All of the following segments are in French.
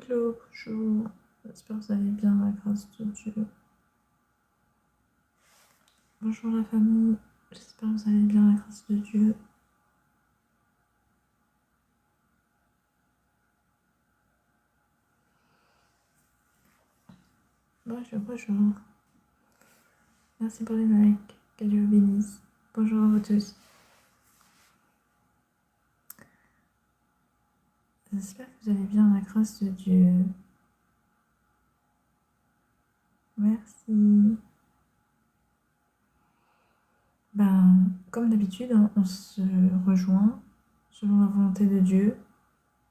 Hello, bonjour. J'espère que vous allez bien, la grâce de Dieu. Bonjour la famille, j'espère que vous allez bien, la grâce de Dieu. Bonjour. Merci pour les likes, que Dieu vous bénisse. Bonjour à vous tous. J'espère que vous allez bien, la grâce de Dieu. Merci. Comme d'habitude, on se rejoint selon la volonté de Dieu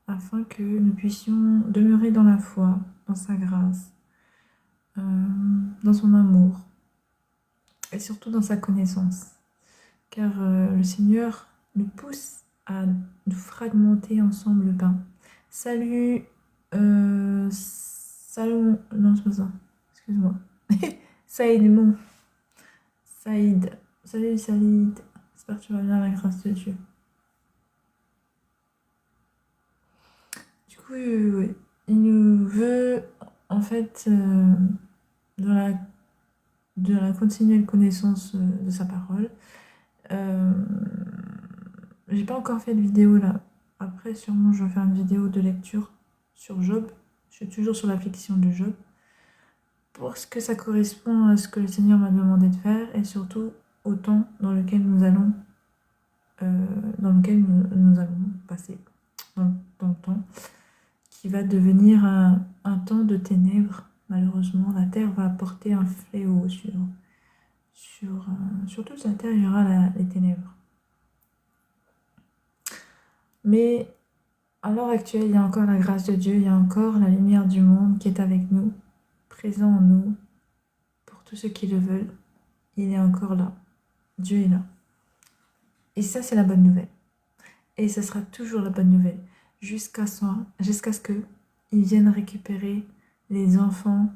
afin que nous puissions demeurer dans la foi, dans sa grâce, dans son amour et surtout dans sa connaissance. Car le Seigneur nous pousse à nous fragmenter ensemble le pain. Salut, Salomon, non c'est pas ça, excuse-moi. Saïd, mon. Saïd, salut Saïd, j'espère que tu vas bien, la grâce de Dieu. Du coup, il nous veut en fait de la continuelle connaissance de sa parole. J'ai pas encore fait de vidéo là. Après, sûrement, je vais faire une vidéo de lecture sur Job. Je suis toujours sur l'affliction de Job. Pour ce que ça correspond à ce que le Seigneur m'a demandé de faire et surtout au temps dans lequel nous allons, passer dans le temps, qui va devenir un temps de ténèbres. Malheureusement, la terre va porter un fléau sur toute la terre, il y aura les ténèbres. Mais à l'heure actuelle, il y a encore la grâce de Dieu, il y a encore la lumière du monde qui est avec nous, présent en nous, pour tous ceux qui le veulent. Il est encore là. Dieu est là. Et ça, c'est la bonne nouvelle. Et ce sera toujours la bonne nouvelle, jusqu'à ce qu'ils viennent récupérer les enfants,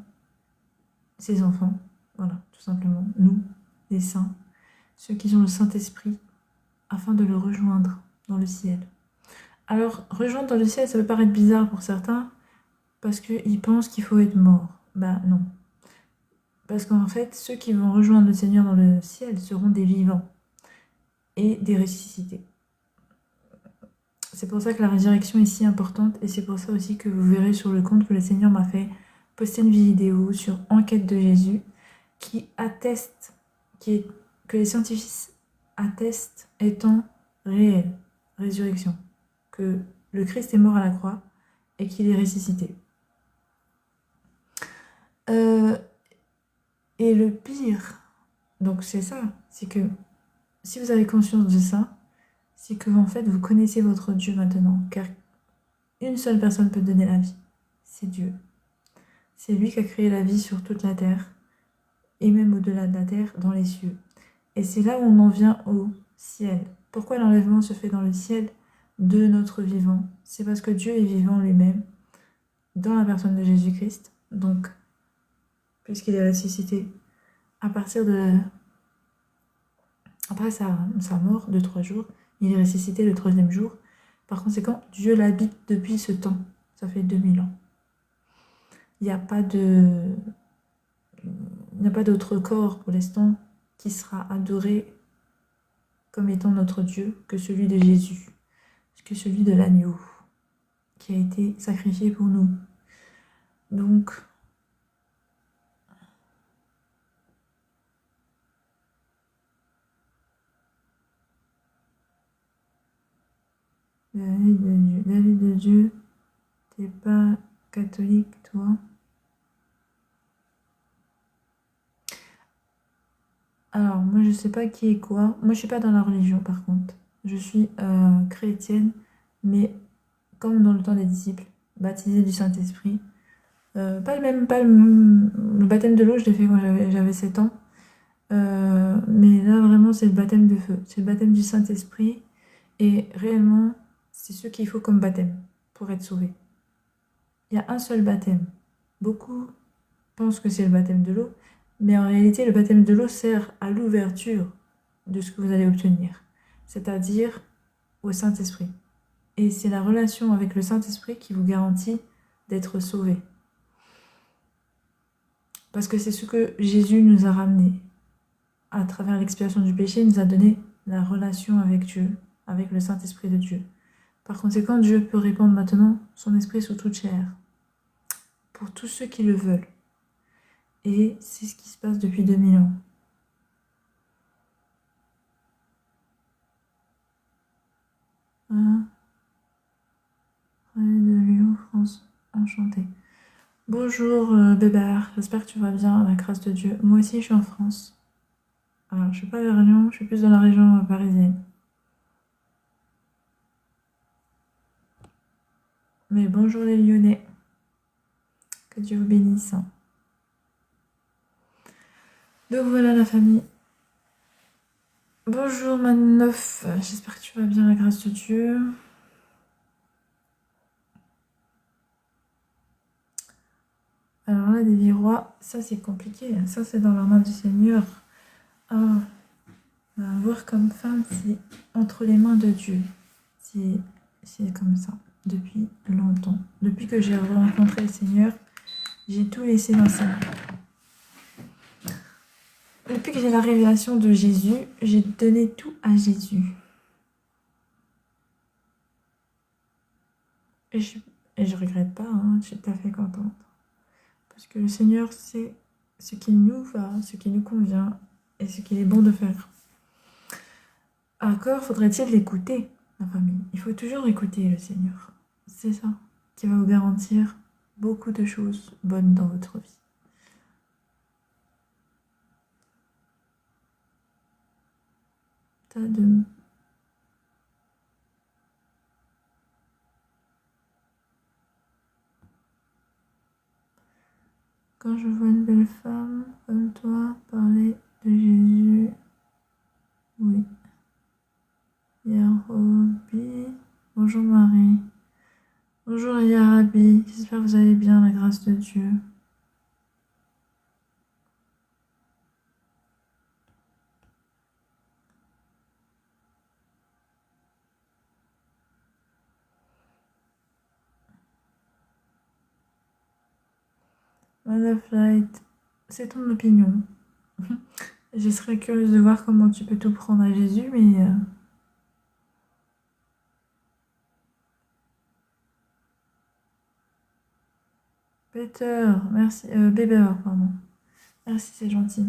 ses enfants, voilà, tout simplement, nous, les saints, ceux qui ont le Saint-Esprit, afin de le rejoindre dans le ciel. Alors, rejoindre dans le ciel, ça peut paraître bizarre pour certains, parce qu'ils pensent qu'il faut être mort. Non. Parce qu'en fait, ceux qui vont rejoindre le Seigneur dans le ciel seront des vivants et des ressuscités. C'est pour ça que la résurrection est si importante, et c'est pour ça aussi que vous verrez sur le compte que le Seigneur m'a fait poster une vidéo sur Enquête de Jésus, qui atteste, que les scientifiques attestent étant réelle, résurrection, que le Christ est mort à la croix et qu'il est ressuscité. Et le pire, donc c'est ça, c'est que si vous avez conscience de ça, c'est que en fait vous connaissez votre Dieu maintenant, car une seule personne peut donner la vie, c'est Dieu. C'est lui qui a créé la vie sur toute la terre, et même au-delà de la terre, dans les cieux. Et c'est là où on en vient au ciel. Pourquoi l'enlèvement se fait dans le ciel de notre vivant? C'est parce que Dieu est vivant lui-même, dans la personne de Jésus-Christ. Donc, puisqu'il est ressuscité, après sa mort de 3 jours, il est ressuscité le 3e jour. Par conséquent, Dieu l'habite depuis ce temps. Ça fait 2000 ans. Il n'y a pas d'autre corps pour l'instant qui sera adoré comme étant notre Dieu que celui de Jésus, que celui de l'agneau qui a été sacrifié pour nous. Donc, la vie de Dieu, t'es pas catholique, toi? Alors, moi, je sais pas qui est quoi. Moi, je suis pas dans la religion, par contre. Je suis chrétienne, mais comme dans le temps des disciples, baptisée du Saint-Esprit. Pas le baptême de l'eau, je l'ai fait quand j'avais 7 ans. Mais là, vraiment, c'est le baptême de feu. C'est le baptême du Saint-Esprit. Et réellement, c'est ce qu'il faut comme baptême pour être sauvé. Il y a un seul baptême. Beaucoup pensent que c'est le baptême de l'eau, mais en réalité, le baptême de l'eau sert à l'ouverture de ce que vous allez obtenir, c'est-à-dire au Saint-Esprit. Et c'est la relation avec le Saint-Esprit qui vous garantit d'être sauvés. Parce que c'est ce que Jésus nous a ramené. À travers l'expiation du péché, il nous a donné la relation avec Dieu, avec le Saint-Esprit de Dieu. Par conséquent, Dieu peut répandre maintenant son esprit sur toute chair, pour tous ceux qui le veulent. Et c'est ce qui se passe depuis 2000 ans. Hein? De Lyon, France, enchanté. Bonjour Bébert, j'espère que tu vas bien, à la grâce de Dieu. Moi aussi, je suis en France. Alors, je suis pas vers Lyon, je suis plus dans la région parisienne. Mais bonjour les Lyonnais. Que Dieu vous bénisse. Donc voilà la famille. Bonjour Manoff, j'espère que tu vas bien, la grâce de Dieu. Alors là, des virois, ça c'est compliqué, ça c'est dans la main du Seigneur. Ah, voir comme femme, c'est entre les mains de Dieu. C'est comme ça, depuis longtemps. Depuis que j'ai rencontré le Seigneur, j'ai tout laissé dans ses mains. Depuis que j'ai la révélation de Jésus, j'ai donné tout à Jésus. Et je regrette pas, hein, je suis tout à fait contente. Parce que le Seigneur sait ce qui nous va, ce qui nous convient et ce qu'il est bon de faire. Encore faudrait-il l'écouter, la famille. Il faut toujours écouter le Seigneur. C'est ça qui va vous garantir beaucoup de choses bonnes dans votre vie. Quand je vois une belle femme comme toi parler de Jésus, oui. Yarobi, bonjour Marie. Bonjour Yarabi, j'espère que vous allez bien, la grâce de Dieu. Madame Flight, c'est ton opinion. Je serais curieuse de voir comment tu peux tout prendre à Jésus, mais... Peter, merci. Bébé, pardon. Merci, c'est gentil.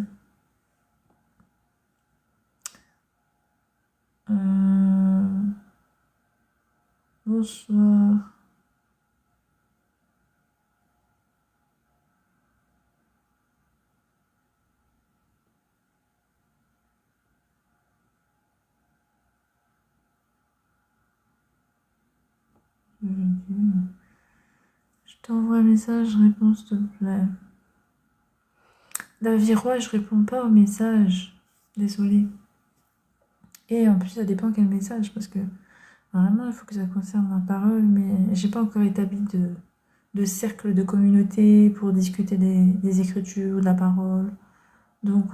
Bonsoir. Je t'envoie un message, réponds s'il te plaît. La Virois, je réponds pas au message. Désolée. Et en plus, ça dépend quel message, parce que vraiment, il faut que ça concerne la parole, mais j'ai pas encore établi de cercle de communauté pour discuter des écritures, de la parole. Donc,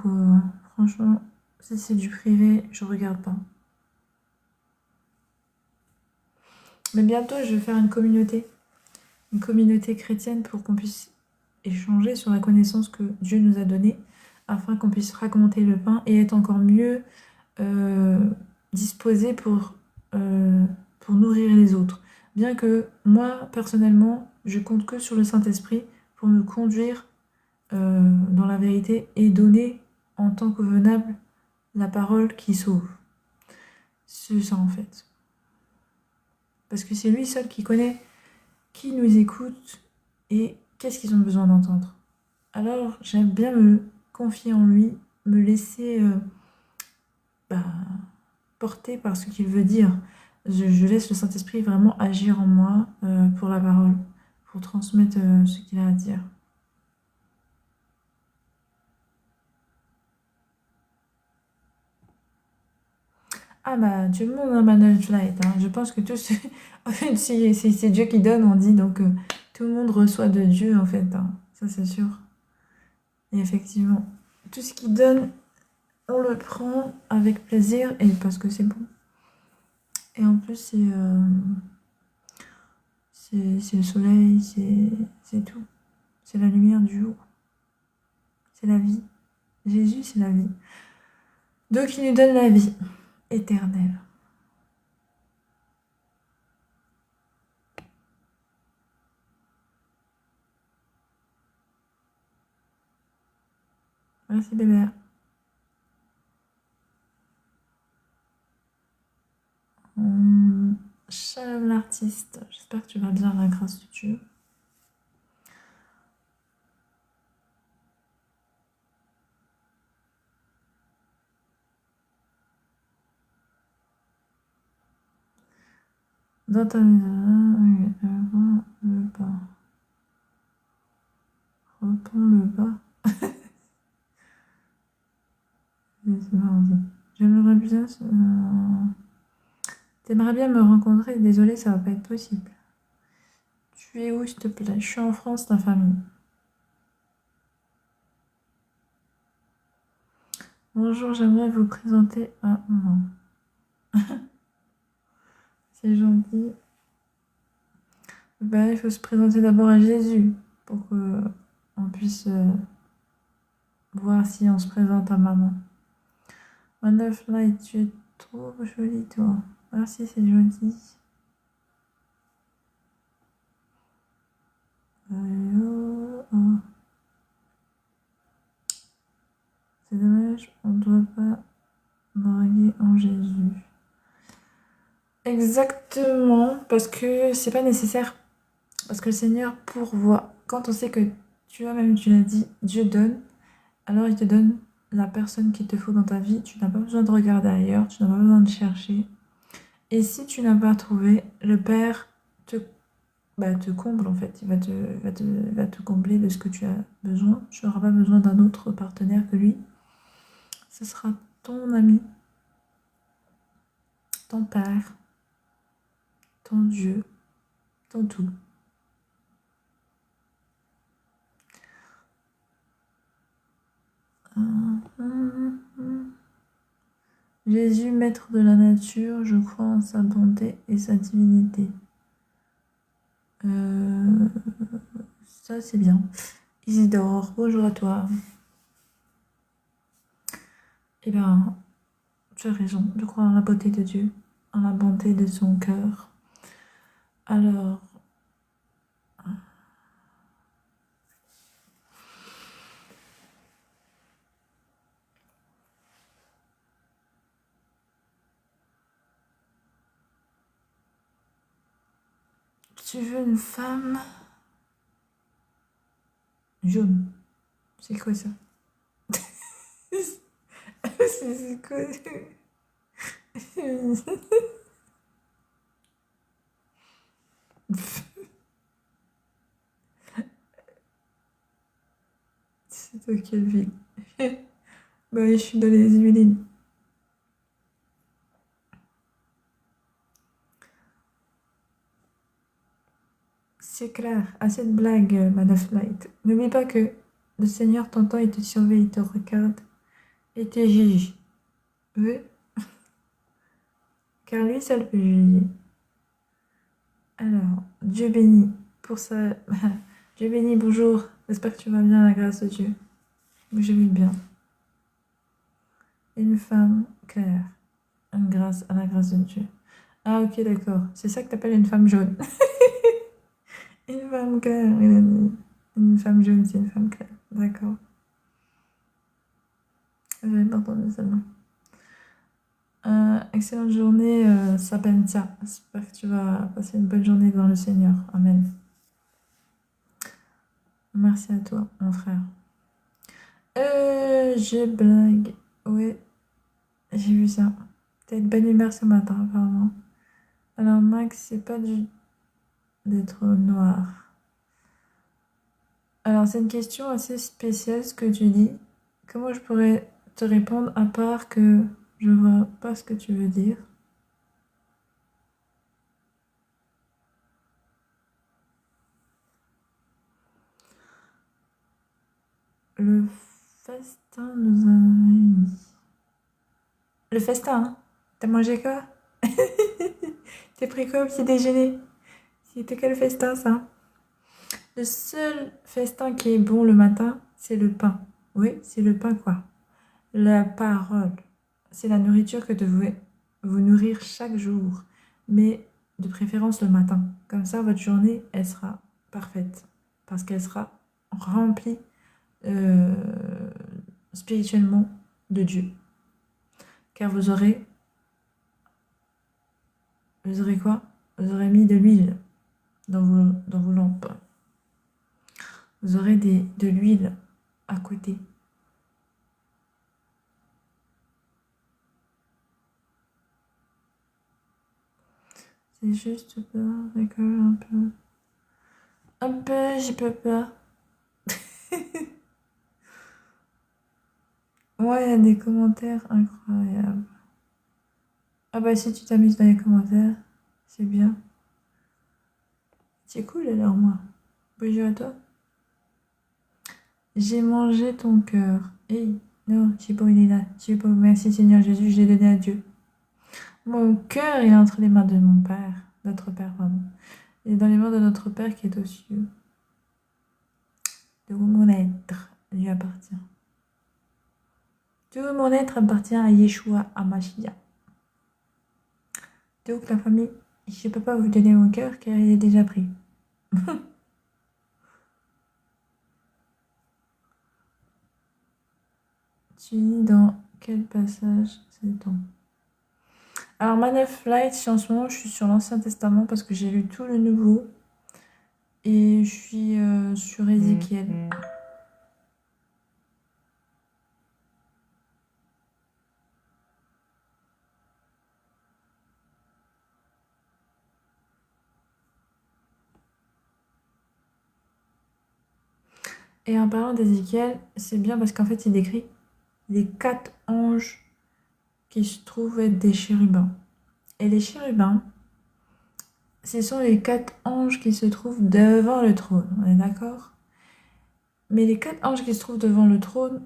franchement, si c'est du privé, je regarde pas. Mais bientôt, je vais faire une communauté chrétienne pour qu'on puisse échanger sur la connaissance que Dieu nous a donnée, afin qu'on puisse raconter le pain et être encore mieux disposé pour nourrir les autres. Bien que moi, personnellement, je compte que sur le Saint-Esprit pour me conduire dans la vérité et donner en tant que venable la parole qui sauve. C'est ça en fait. Parce que c'est lui seul qui connaît qui nous écoute et qu'est-ce qu'ils ont besoin d'entendre. Alors j'aime bien me confier en lui, me laisser porter par ce qu'il veut dire. Je laisse le Saint-Esprit vraiment agir en moi pour la parole, pour transmettre ce qu'il a à dire. Ah bah tout le monde a Manuel Flight, hein. Je pense que tout ce... en fait, c'est Dieu qui donne, on dit, donc tout le monde reçoit de Dieu en fait, hein. Ça c'est sûr. Et effectivement, tout ce qu'il donne, on le prend avec plaisir et parce que c'est bon. Et en plus, C'est le soleil, c'est tout. C'est la lumière du jour. C'est la vie. Jésus, c'est la vie. Donc il nous donne la vie éternelle. Merci bébé. Shalom l'artiste, j'espère que tu vas bien à la grâce de Dieu. Dans ta maison, le bas. Reprends le bas. J'aimerais bien. T'aimerais bien me rencontrer, désolé, ça va pas être possible. Tu es où, s'il te plaît? Je suis en France, ta famille. Bonjour, j'aimerais vous présenter. Ah non. C'est gentil. Bah, il faut se présenter d'abord à Jésus pour qu'on puisse voir si on se présente à maman. One of Light, tu es trop jolie, toi. Merci, c'est gentil. C'est dommage, on ne doit pas draguer en Jésus. Exactement, parce que c'est pas nécessaire. Parce que le Seigneur pourvoit. Quand on sait que tu as, même tu l'as dit, Dieu donne, alors il te donne la personne qu'il te faut dans ta vie. Tu n'as pas besoin de regarder ailleurs, tu n'as pas besoin de chercher. Et si tu n'as pas trouvé, le Père te comble en fait. Il va te combler de ce que tu as besoin. Tu n'auras pas besoin d'un autre partenaire que lui. Ce sera ton ami, ton Père, ton Dieu, ton tout. Jésus, maître de la nature, je crois en sa bonté et sa divinité. Ça, c'est bien. Isidore, bonjour à toi. Eh bien, tu as raison, je crois en la beauté de Dieu, en la bonté de son cœur. Alors, tu veux une femme jaune? C'est quoi ça? C'est quoi? C'est toi qui le vis. Bah, je suis dans les Yvelines. C'est clair, à cette blague, Madame Light. N'oublie pas que le Seigneur t'entend, il te surveille, il te regarde et te juge. Oui, car lui seul peut juger. Alors, Dieu béni pour ça. Dieu béni, bonjour. J'espère que tu vas bien à la grâce de Dieu. Je vais bien. Une femme claire. Grâce à la grâce de Dieu. Ah, ok, d'accord. C'est ça que t'appelles une femme jaune. Une femme claire, il a dit. Une femme jaune, c'est une femme claire. D'accord. J'avais pas entendu celle-là. Excellente journée, Sabentia. J'espère que tu vas passer une bonne journée devant le Seigneur. Amen. Merci à toi, mon frère. Je blague. Ouais, j'ai vu ça. T'as une bonne humeur ce matin, apparemment. Alors, Max, c'est pas d'être noir. Alors, c'est une question assez spéciale ce que tu dis. Comment je pourrais te répondre à part que je vois pas ce que tu veux dire? Le festin nous a réunis. Le festin, hein? T'as mangé quoi? T'as pris quoi au petit déjeuner? C'était quel festin, ça? Le seul festin qui est bon le matin, c'est le pain. Oui, c'est le pain, quoi. La parole. C'est la nourriture que devez vous nourrir chaque jour, mais de préférence le matin. Comme ça, votre journée, elle sera parfaite, parce qu'elle sera remplie euh, spirituellement de Dieu. Car vous aurez quoi? Vous aurez mis de l'huile dans vos lampes. Vous aurez de l'huile à côté. C'est juste peur, d'accord, un peu. Un peu, j'ai pas peur. Ouais, il y a des commentaires incroyables. Ah bah si tu t'amuses dans les commentaires, c'est bien. C'est cool alors moi. Bonjour à toi. J'ai mangé ton cœur. Hey, non, Chipo il est là. Chipo, merci Seigneur Jésus, je l'ai donné à Dieu. Mon cœur il est entre les mains de mon Père, notre Père, pardon. Il est dans les mains de notre Père qui est aux cieux. Tout mon être lui appartient. Tout mon être appartient à Yeshua, à Mashiach. Donc la famille, je ne peux pas vous donner mon cœur car il est déjà pris. Tu lis dans quel passage c'est ton? Alors Manef Light, en ce moment je suis sur l'Ancien Testament parce que j'ai lu tout le Nouveau. Et je suis sur Ézéchiel. Et en parlant d'Ézéchiel, c'est bien parce qu'en fait il décrit les 4 anges qui se trouvent être des chérubins. Et les chérubins, ce sont les 4 anges qui se trouvent devant le trône, on est d'accord? Mais les 4 anges qui se trouvent devant le trône,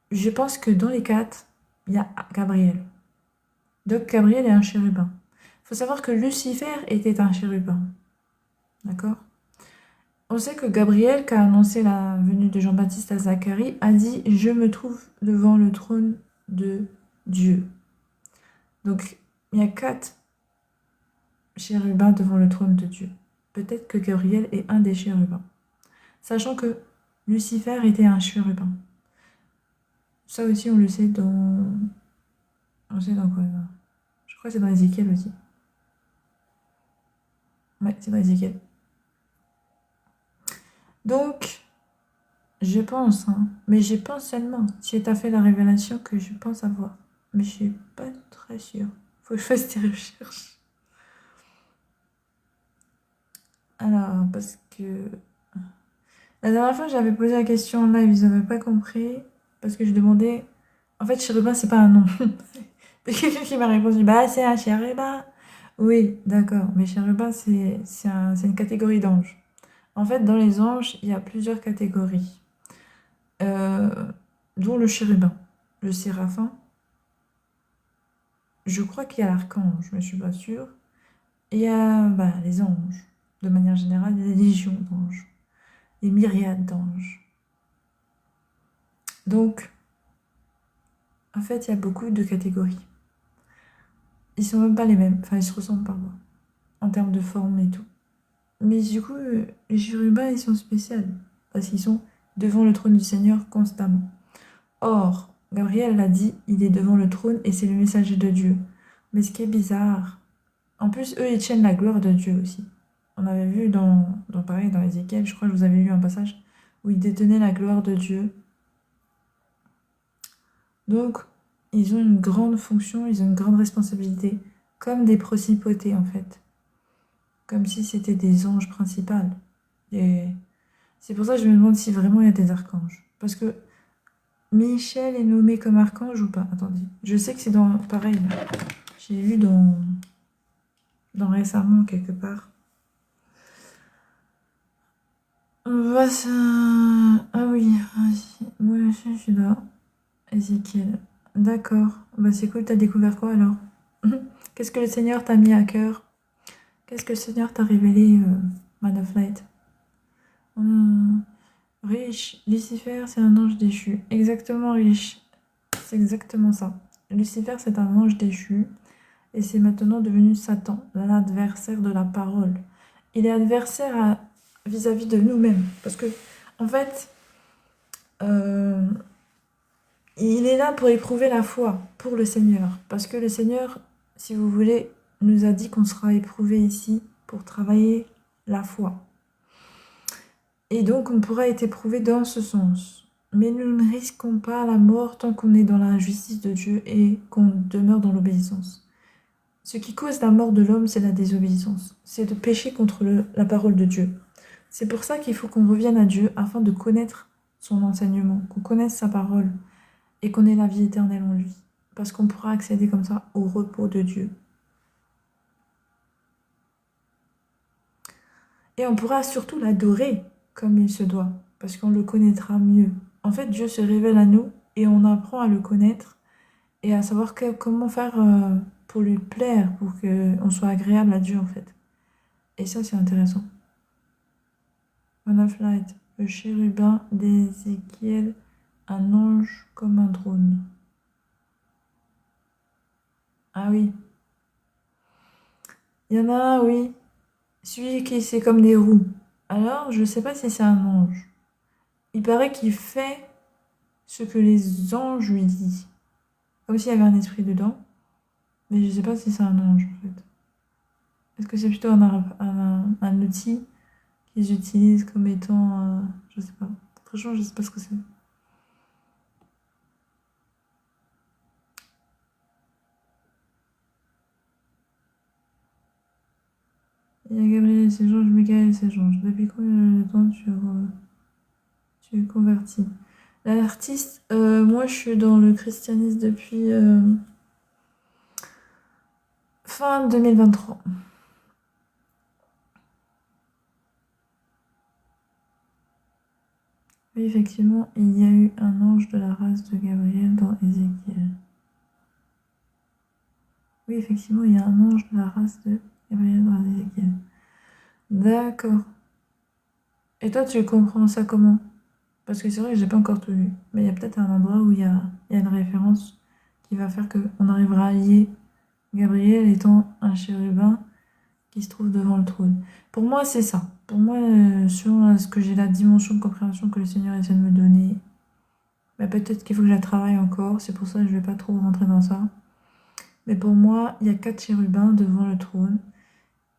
je pense que dans les 4, il y a Gabriel. Donc Gabriel est un chérubin. Il faut savoir que Lucifer était un chérubin. D'accord? On sait que Gabriel, qui a annoncé la venue de Jean-Baptiste à Zacharie, a dit « Je me trouve devant le trône de Dieu ». Donc, il y a 4 chérubins devant le trône de Dieu. Peut-être que Gabriel est un des chérubins. Sachant que Lucifer était un chérubin. Ça aussi, on le sait dans... On sait dans quoi là? Je crois que c'est dans Ézéchiel aussi. Ouais, c'est dans Ézéchiel. Donc, je pense, hein, mais je pense seulement. Si tu as fait la révélation que je pense avoir. Mais je suis pas très sûre. Faut que je fasse des recherches. Alors, parce que... La dernière fois, j'avais posé la question en live, ils n'avaient pas compris. Parce que je demandais... En fait, chérubin, c'est pas un nom. Il y a quelqu'un qui m'a répondu, bah, c'est un chérubin. Oui, d'accord. Mais chérubin, c'est une catégorie d'anges. En fait, dans les anges, il y a plusieurs catégories. Dont le chérubin, le séraphin. Je crois qu'il y a l'archange, mais je suis pas sûre. Et il y a bah, les anges. De manière générale, il y a des légions d'anges. Des myriades d'anges. Donc, en fait, il y a beaucoup de catégories. Ils sont même pas les mêmes. Enfin, ils se ressemblent pas, moi, en termes de forme et tout. Mais du coup, les chérubins, ils sont spéciaux. Parce qu'ils sont devant le trône du Seigneur constamment. Or, Gabriel l'a dit, il est devant le trône et c'est le messager de Dieu. Mais ce qui est bizarre, en plus, eux, ils tiennent la gloire de Dieu aussi. On avait vu pareil, dans Ézéchiel, je crois que je vous avais lu un passage où ils détenaient la gloire de Dieu. Donc, ils ont une grande fonction, ils ont une grande responsabilité, comme des principautés en fait. Comme si c'était des anges principaux. Et c'est pour ça que je me demande si vraiment il y a des archanges. Parce que Michel est nommé comme archange ou pas? Attendez, je sais que c'est dans... Pareil, j'ai lu dans récemment quelque part. Ah oui, vas-y. Moi, je suis là. Ézéchiel. D'accord. Bah c'est cool, t'as découvert quoi alors? Qu'est-ce que le Seigneur t'a mis à cœur? Qu'est-ce que le Seigneur t'a révélé, Man of Light? Riche. Lucifer, c'est un ange déchu. Exactement, riche. C'est exactement ça. Lucifer, c'est un ange déchu. Et c'est maintenant devenu Satan, l'adversaire de la parole. Il est adversaire vis-à-vis de nous-mêmes. Parce que, en fait, il est là pour éprouver la foi pour le Seigneur. Parce que le Seigneur, si vous voulez, nous a dit qu'on sera éprouvé ici pour travailler la foi. Et donc, on pourra être éprouvé dans ce sens. Mais nous ne risquons pas la mort tant qu'on est dans la justice de Dieu et qu'on demeure dans l'obéissance. Ce qui cause la mort de l'homme, c'est la désobéissance. C'est de pécher contre la parole de Dieu. C'est pour ça qu'il faut qu'on revienne à Dieu afin de connaître son enseignement, qu'on connaisse sa parole et qu'on ait la vie éternelle en lui. Parce qu'on pourra accéder comme ça au repos de Dieu. Et on pourra surtout l'adorer comme il se doit, parce qu'on le connaîtra mieux. En fait, Dieu se révèle à nous et on apprend à le connaître et à savoir comment faire pour lui plaire, pour qu'on soit agréable à Dieu en fait. Et ça, c'est intéressant. Man of Light, le chérubin d'Ézéchiel, un ange comme un drone. Ah oui. Il y en a un, oui. Celui qui c'est comme des roues. Alors, je ne sais pas si c'est un ange. Il paraît qu'il fait ce que les anges lui disent. Comme s'il y avait un esprit dedans. Mais je ne sais pas si c'est un ange, en fait. Est-ce que c'est plutôt un outil qu'ils utilisent comme étant... je sais pas. Franchement, je sais pas ce que c'est. Il y a Gabriel et ses anges, Michael et ses anges. Depuis combien de temps tu es converti? L'artiste, moi je suis dans le christianisme depuis fin 2023. Oui, effectivement, il y a eu un ange de la race de Gabriel dans Ézéchiel. Oui, effectivement, il y a un ange de la race de Gabriel dans Ézéchiel. D'accord. Et toi, tu comprends ça comment? Parce que c'est vrai que j'ai pas encore tout lu. Mais il y a peut-être un endroit où il y a une référence qui va faire qu'on arrivera à lier Gabriel étant un chérubin qui se trouve devant le trône. Pour moi, c'est ça. Pour moi, selon ce que j'ai la dimension de compréhension que le Seigneur essaie de me donner, bah, peut-être qu'il faut que je la travaille encore. C'est pour ça que je vais pas trop rentrer dans ça. Mais pour moi, il y a 4 chérubins devant le trône.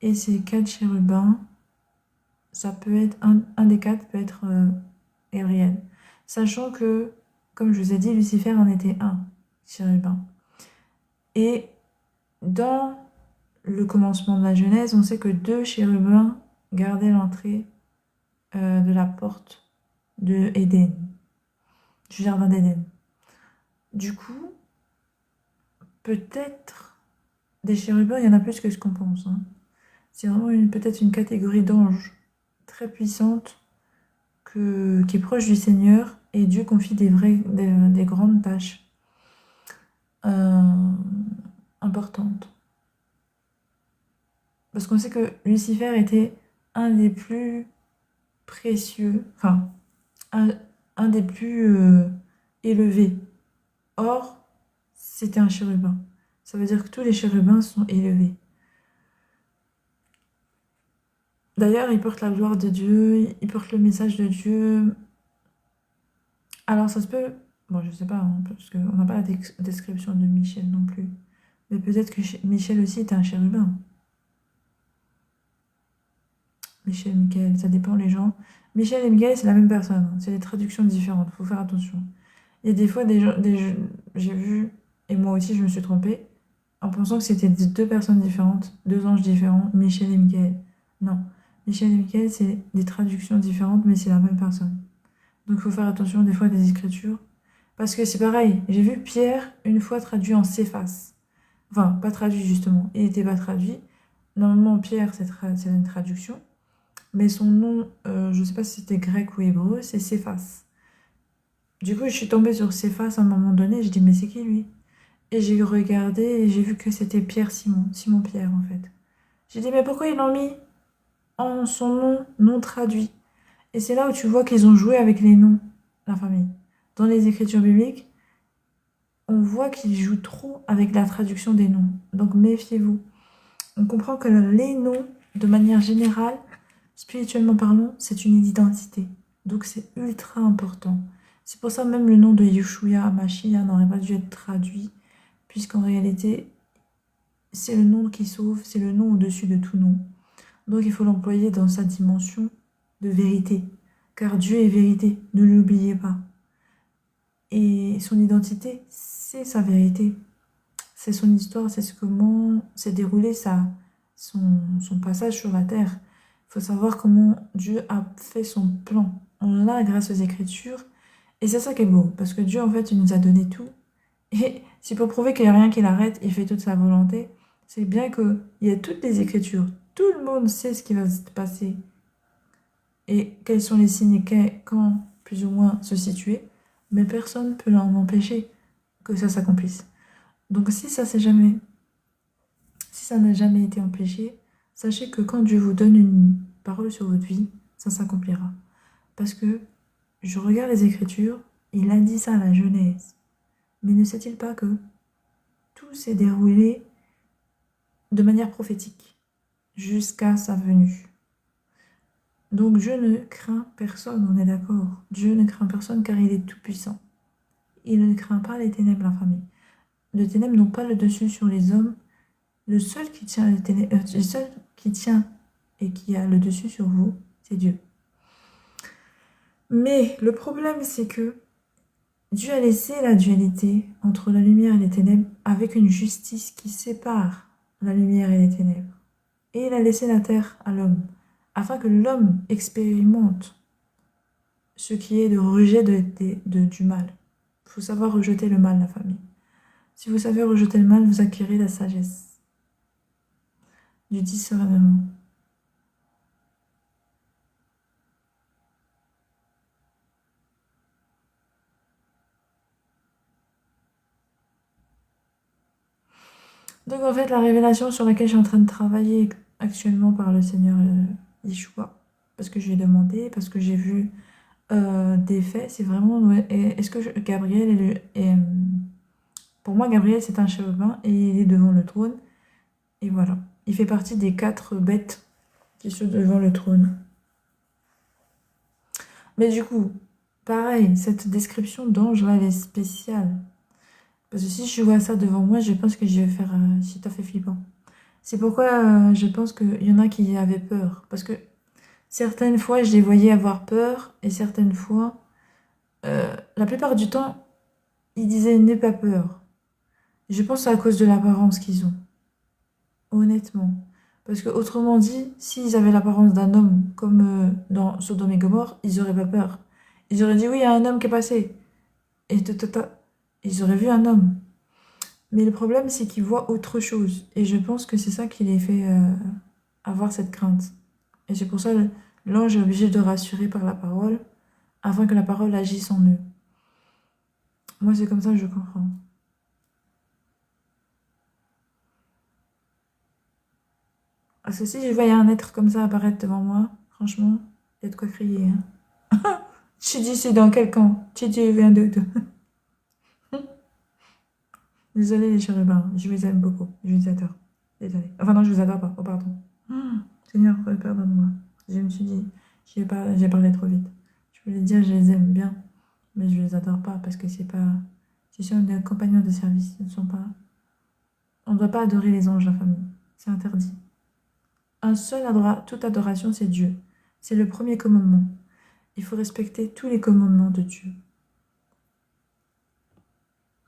Et ces 4 chérubins, ça peut être un des 4 peut être Gabriel. Sachant que, comme je vous ai dit, Lucifer en était un chérubin. Et dans le commencement de la Genèse, on sait que 2 chérubins gardaient l'entrée de la porte de Éden, du jardin d'Éden. Du coup, peut-être des chérubins, il y en a plus que ce qu'on pense. Hein. C'est vraiment peut-être une catégorie d'anges très puissante qui est proche du Seigneur et Dieu confie des grandes tâches importantes. Parce qu'on sait que Lucifer était un des plus précieux, enfin, un des plus élevés. Or, c'était un chérubin. Ça veut dire que tous les chérubins sont élevés. D'ailleurs, ils portent la gloire de Dieu, ils portent le message de Dieu. Alors, ça se peut... Bon, je sais pas, hein, parce qu'on n'a pas la description de Michel non plus. Mais peut-être que Michel aussi était un chérubin. Michel, Michael, ça dépend les gens. Michel et Michael, c'est la même personne. Hein. C'est des traductions différentes, il faut faire attention. Il y a des fois, j'ai vu, et moi aussi je me suis trompée, en pensant que c'était 2 personnes différentes, 2 anges différents, Michel et Michael. Non, Michel et Michael, c'est des traductions différentes, mais c'est la même personne. Donc il faut faire attention des fois des écritures. Parce que c'est pareil, j'ai vu Pierre une fois traduit en Céphas. Enfin, pas traduit justement, il n'était pas traduit. Normalement, Pierre, c'est une traduction. Mais son nom, je ne sais pas si c'était grec ou hébreu, c'est Céphas. Du coup, je suis tombée sur Céphas à un moment donné, j'ai dit, mais c'est qui lui? Et j'ai regardé et j'ai vu que c'était Pierre Simon Pierre en fait. J'ai dit, mais pourquoi ils l'ont mis en son nom non traduit? Et c'est là où tu vois qu'ils ont joué avec les noms, la famille. Dans les écritures bibliques, on voit qu'ils jouent trop avec la traduction des noms. Donc méfiez-vous. On comprend que les noms, de manière générale, spirituellement parlant, c'est une identité. Donc c'est ultra important. C'est pour ça même le nom de Yeshua Mashiach n'aurait pas dû être traduit, puisqu'en réalité, c'est le nom qui sauve, c'est le nom au-dessus de tout nom. Donc il faut l'employer dans sa dimension de vérité, car Dieu est vérité, ne l'oubliez pas. Et son identité, c'est sa vérité. C'est son histoire, c'est comment s'est déroulé son passage sur la terre. Il faut savoir comment Dieu a fait son plan. On l'a grâce aux Écritures. Et c'est ça qui est beau, parce que Dieu, en fait, il nous a donné tout. Et c'est pour prouver qu'il n'y a rien qui l'arrête, il fait toute sa volonté. C'est bien qu'il y a toutes les Écritures. Tout le monde sait ce qui va se passer. Et quels sont les signes et quand, plus ou moins, se situer. Mais personne ne peut l'en empêcher que ça s'accomplisse. Donc si ça n'a jamais été empêché, sachez que quand Dieu vous donne une parole sur votre vie, ça s'accomplira. Parce que je regarde les Écritures, il a dit ça à la Genèse. Mais ne sait-il pas que tout s'est déroulé de manière prophétique jusqu'à sa venue? Donc Dieu ne craint personne, on est d'accord. Dieu ne craint personne car il est tout-puissant. Il ne craint pas les ténèbres, la famille. Les ténèbres n'ont pas le dessus sur les hommes. Le seul qui tient le seul qui tient et qui a le dessus sur vous, c'est Dieu. Mais le problème, c'est que Dieu a laissé la dualité entre la lumière et les ténèbres avec une justice qui sépare la lumière et les ténèbres. Et il a laissé la terre à l'homme, afin que l'homme expérimente ce qui est de rejet du mal. Il faut savoir rejeter le mal, la famille. Si vous savez rejeter le mal, vous acquérez la sagesse du discernement. Donc en fait, la révélation sur laquelle je suis en train de travailler actuellement par le Seigneur Yeshua, parce que je lui ai demandé, parce que j'ai vu des faits, c'est vraiment, ouais, est-ce que Gabriel pour moi, Gabriel, c'est un chérubin et il est devant le trône. Et voilà, il fait partie des 4 bêtes qui sont devant le trône. Mais du coup, pareil, cette description d'ange, là, elle est spéciale. Parce que si je vois ça devant moi, je pense que je vais faire... c'est tout à fait flippant. C'est pourquoi je pense qu'il y en a qui avaient peur. Parce que certaines fois, je les voyais avoir peur, et certaines fois, la plupart du temps, ils disaient n'aie pas peur. Je pense que c'est à cause de l'apparence qu'ils ont. Honnêtement. Parce que autrement dit, s'ils avaient l'apparence d'un homme, comme dans Sodome et Gomorrhe, ils n'auraient pas peur. Ils auraient dit oui, il y a un homme qui est passé. Et ils auraient vu un homme. Mais le problème, c'est qu'ils voient autre chose. Et je pense que c'est ça qui les fait avoir cette crainte. Et c'est pour ça que l'ange est obligé de rassurer par la parole, afin que la parole agisse en eux. Moi, c'est comme ça que je comprends. Parce que si je voyais un être comme ça apparaître devant moi, franchement, il y a de quoi crier. Hein. Tu dis, c'est dans quel camp? Tu dis, vient de... Désolée les chérubins, je vous aime beaucoup. Je vous adore. Désolée. Enfin non, je vous adore pas. Oh pardon. Seigneur, pardonne-moi. Je me suis dit, j'ai parlé trop vite. Je voulais dire, je les aime bien, mais je les adore pas parce que c'est pas... Ce sont des compagnons de service, ce ne sont pas... On ne doit pas adorer les anges, la famille. C'est interdit. Toute adoration, c'est Dieu. C'est le premier commandement. Il faut respecter tous les commandements de Dieu.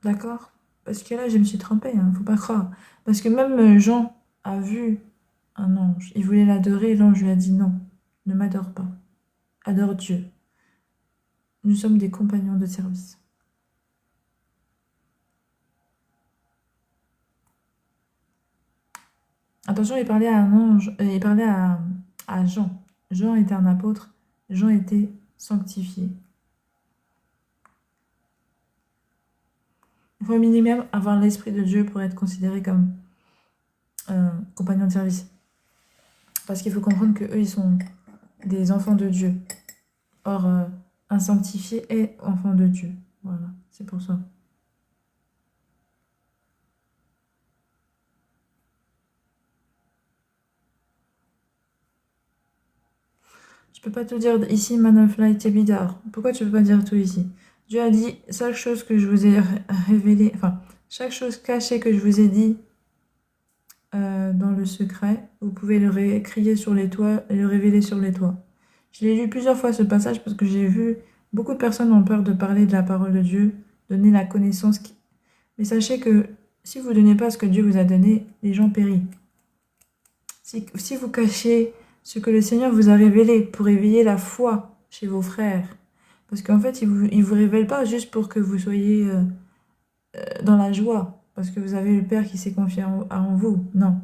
D'accord? Parce que là, je me suis trompée, hein, faut pas croire. Parce que même Jean a vu un ange. Il voulait l'adorer et l'ange lui a dit non, ne m'adore pas. Adore Dieu. Nous sommes des compagnons de service. Attention, il parlait à un ange, il parlait à Jean. Jean était un apôtre, Jean était sanctifié. Il faut au minimum avoir l'esprit de Dieu pour être considéré comme compagnon de service. Parce qu'il faut comprendre qu'eux, ils sont des enfants de Dieu. Or, un sanctifié est enfant de Dieu. Voilà, c'est pour ça. Je peux pas tout dire ici, Manafly Tebidar. Pourquoi tu peux pas dire tout ici? Dieu a dit, chaque chose que je vous ai révélée, enfin, chaque chose cachée que je vous ai dit dans le secret, vous pouvez le crier sur les toits et le révéler sur les toits. Je l'ai lu plusieurs fois ce passage parce que j'ai vu beaucoup de personnes ont peur de parler de la parole de Dieu, donner la connaissance. Mais sachez que si vous ne donnez pas ce que Dieu vous a donné, les gens périssent. Si vous cachez ce que le Seigneur vous a révélé pour éveiller la foi chez vos frères, parce qu'en fait, il ne vous révèle pas juste pour que vous soyez dans la joie, parce que vous avez le Père qui s'est confié en vous. Non.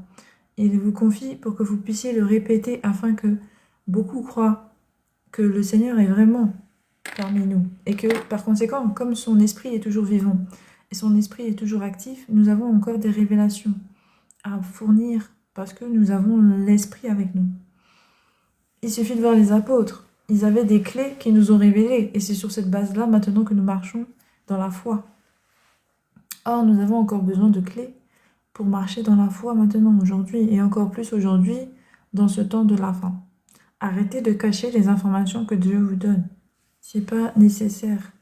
Il vous confie pour que vous puissiez le répéter afin que beaucoup croient que le Seigneur est vraiment parmi nous. Et que par conséquent, comme son esprit est toujours vivant et son esprit est toujours actif, nous avons encore des révélations à fournir parce que nous avons l'esprit avec nous. Il suffit de voir les apôtres. Ils avaient des clés qui nous ont révélées. Et c'est sur cette base-là maintenant que nous marchons dans la foi. Or, nous avons encore besoin de clés pour marcher dans la foi maintenant, aujourd'hui, et encore plus aujourd'hui, dans ce temps de la fin. Arrêtez de cacher les informations que Dieu vous donne. C'est pas nécessaire.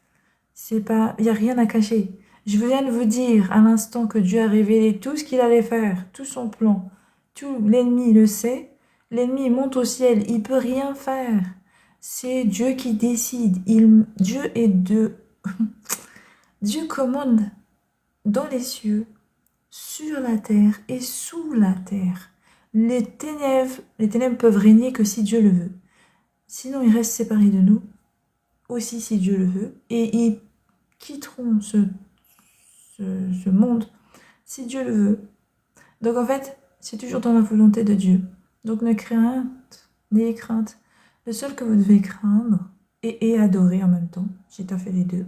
Il n'y a rien à cacher. Je viens de vous dire à l'instant que Dieu a révélé tout ce qu'il allait faire, tout son plan. Tout l'ennemi le sait. L'ennemi monte au ciel, il peut rien faire. C'est Dieu qui décide. Dieu est Dieu. Dieu commande dans les cieux, sur la terre et sous la terre. Les ténèbres peuvent régner que si Dieu le veut. Sinon, ils restent séparés de nous, aussi si Dieu le veut, et ils quitteront ce monde si Dieu le veut. Donc en fait, c'est toujours dans la volonté de Dieu. Donc n'ayez crainte. Le seul que vous devez craindre et adorer en même temps, j'ai pas fait les deux,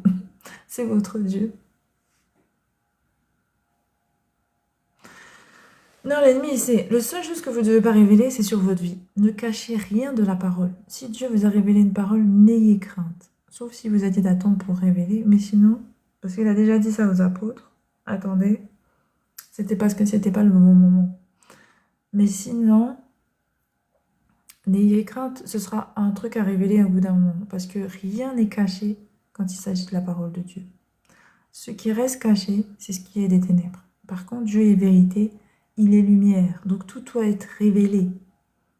c'est votre Dieu. Non, l'ennemi, c'est le seul chose que vous ne devez pas révéler, c'est sur votre vie. Ne cachez rien de la parole. Si Dieu vous a révélé une parole, n'ayez crainte. Sauf si vous a dit d'attendre pour révéler. Mais sinon, parce qu'il a déjà dit ça aux apôtres, attendez, c'était parce que c'était pas le bon moment. Mais sinon, n'ayez crainte, ce sera un truc à révéler au bout d'un moment. Parce que rien n'est caché quand il s'agit de la parole de Dieu. Ce qui reste caché, c'est ce qui est des ténèbres. Par contre, Dieu est vérité, il est lumière. Donc tout doit être révélé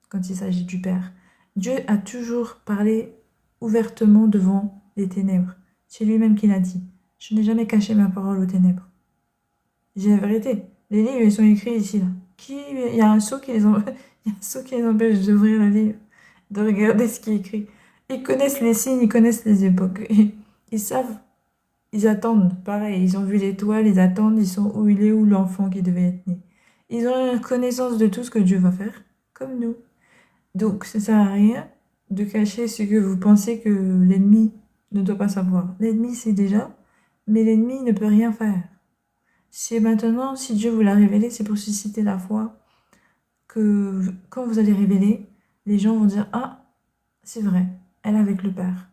quand il s'agit du Père. Dieu a toujours parlé ouvertement devant les ténèbres. C'est lui-même qui l'a dit. Je n'ai jamais caché ma parole aux ténèbres. J'ai la vérité. Les livres, ils sont écrits ici, là. Il y a un sceau qui les empêche d'ouvrir le livre, de regarder ce qui est écrit. Ils connaissent les signes, ils connaissent les époques. Ils savent. Ils attendent, pareil, ils ont vu l'étoile, ils attendent, ils sont où il est, où l'enfant qui devait être né. Ils ont une connaissance de tout ce que Dieu va faire, comme nous. Donc, ça ne sert à rien de cacher ce que vous pensez que l'ennemi ne doit pas savoir. L'ennemi sait déjà, mais l'ennemi ne peut rien faire. C'est maintenant, si Dieu vous l'a révélé, c'est pour susciter la foi, que quand vous allez révéler, les gens vont dire « Ah, c'est vrai, elle est avec le Père. »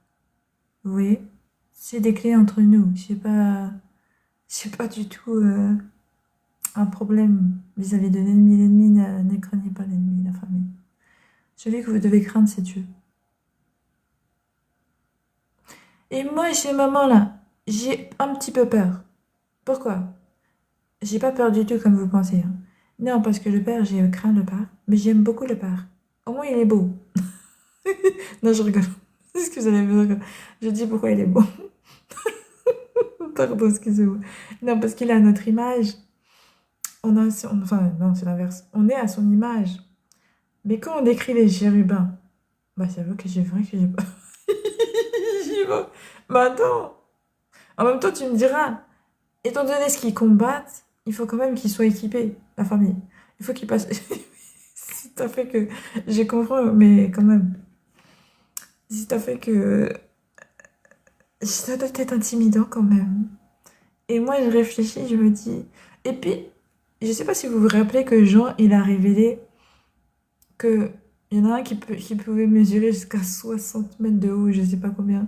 Vous voyez ? C'est des clés entre nous. C'est pas du tout un problème vis-à-vis de l'ennemi. L'ennemi, ne craignez pas l'ennemi, la famille. Celui que vous devez craindre, c'est Dieu. Et moi, chez maman, là, j'ai un petit peu peur. Pourquoi? J'ai pas peur du tout comme vous pensez. Hein. Non, parce que le Père, j'ai craint le Père, mais j'aime beaucoup le Père. Au moins, il est beau. Non, je rigole. Excusez-moi, je dis pourquoi il est beau. Pardon, excusez-moi. Non, parce qu'il est à notre image. Enfin, non, c'est l'inverse. On est à son image. Mais quand on décrit les chérubins, bah, c'est vrai que j'ai pas. J'y vais. Mais attends. En même temps, tu me diras, étant donné ce qu'ils combattent, il faut quand même qu'ils soient équipés, la famille. Il faut qu'ils passent. Si t'as fait que. J'ai compris, mais quand même. Si t'as fait que. Ça doit être intimidant quand même. Et moi, je réfléchis, je me dis. Et puis, je sais pas si vous vous rappelez que Jean, il a révélé que Il y en a un qui pouvait mesurer jusqu'à 60 mètres de haut, je sais pas combien.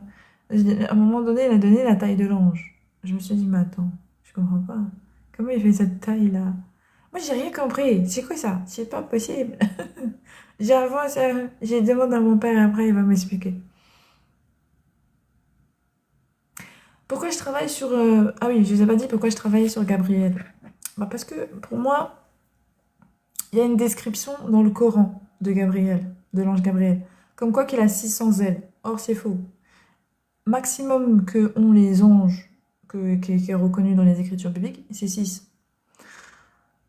À un moment donné, il a donné la taille de l'ange. Je me suis dit, mais attends, je comprends pas. Comment il fait cette taille-là? Moi, j'ai rien compris. C'est quoi ça? C'est pas possible. J'avance, j'ai demandé à mon père et après il va m'expliquer. Pourquoi je travaille sur... Ah oui, je vous ai pas dit pourquoi je travaillais sur Gabriel. Bah parce que pour moi, il y a une description dans le Coran de Gabriel, de l'ange Gabriel, comme quoi qu'il a 600 ailes. Or, c'est faux. Maximum que ont les anges qui est reconnu dans les écritures bibliques, c'est 6.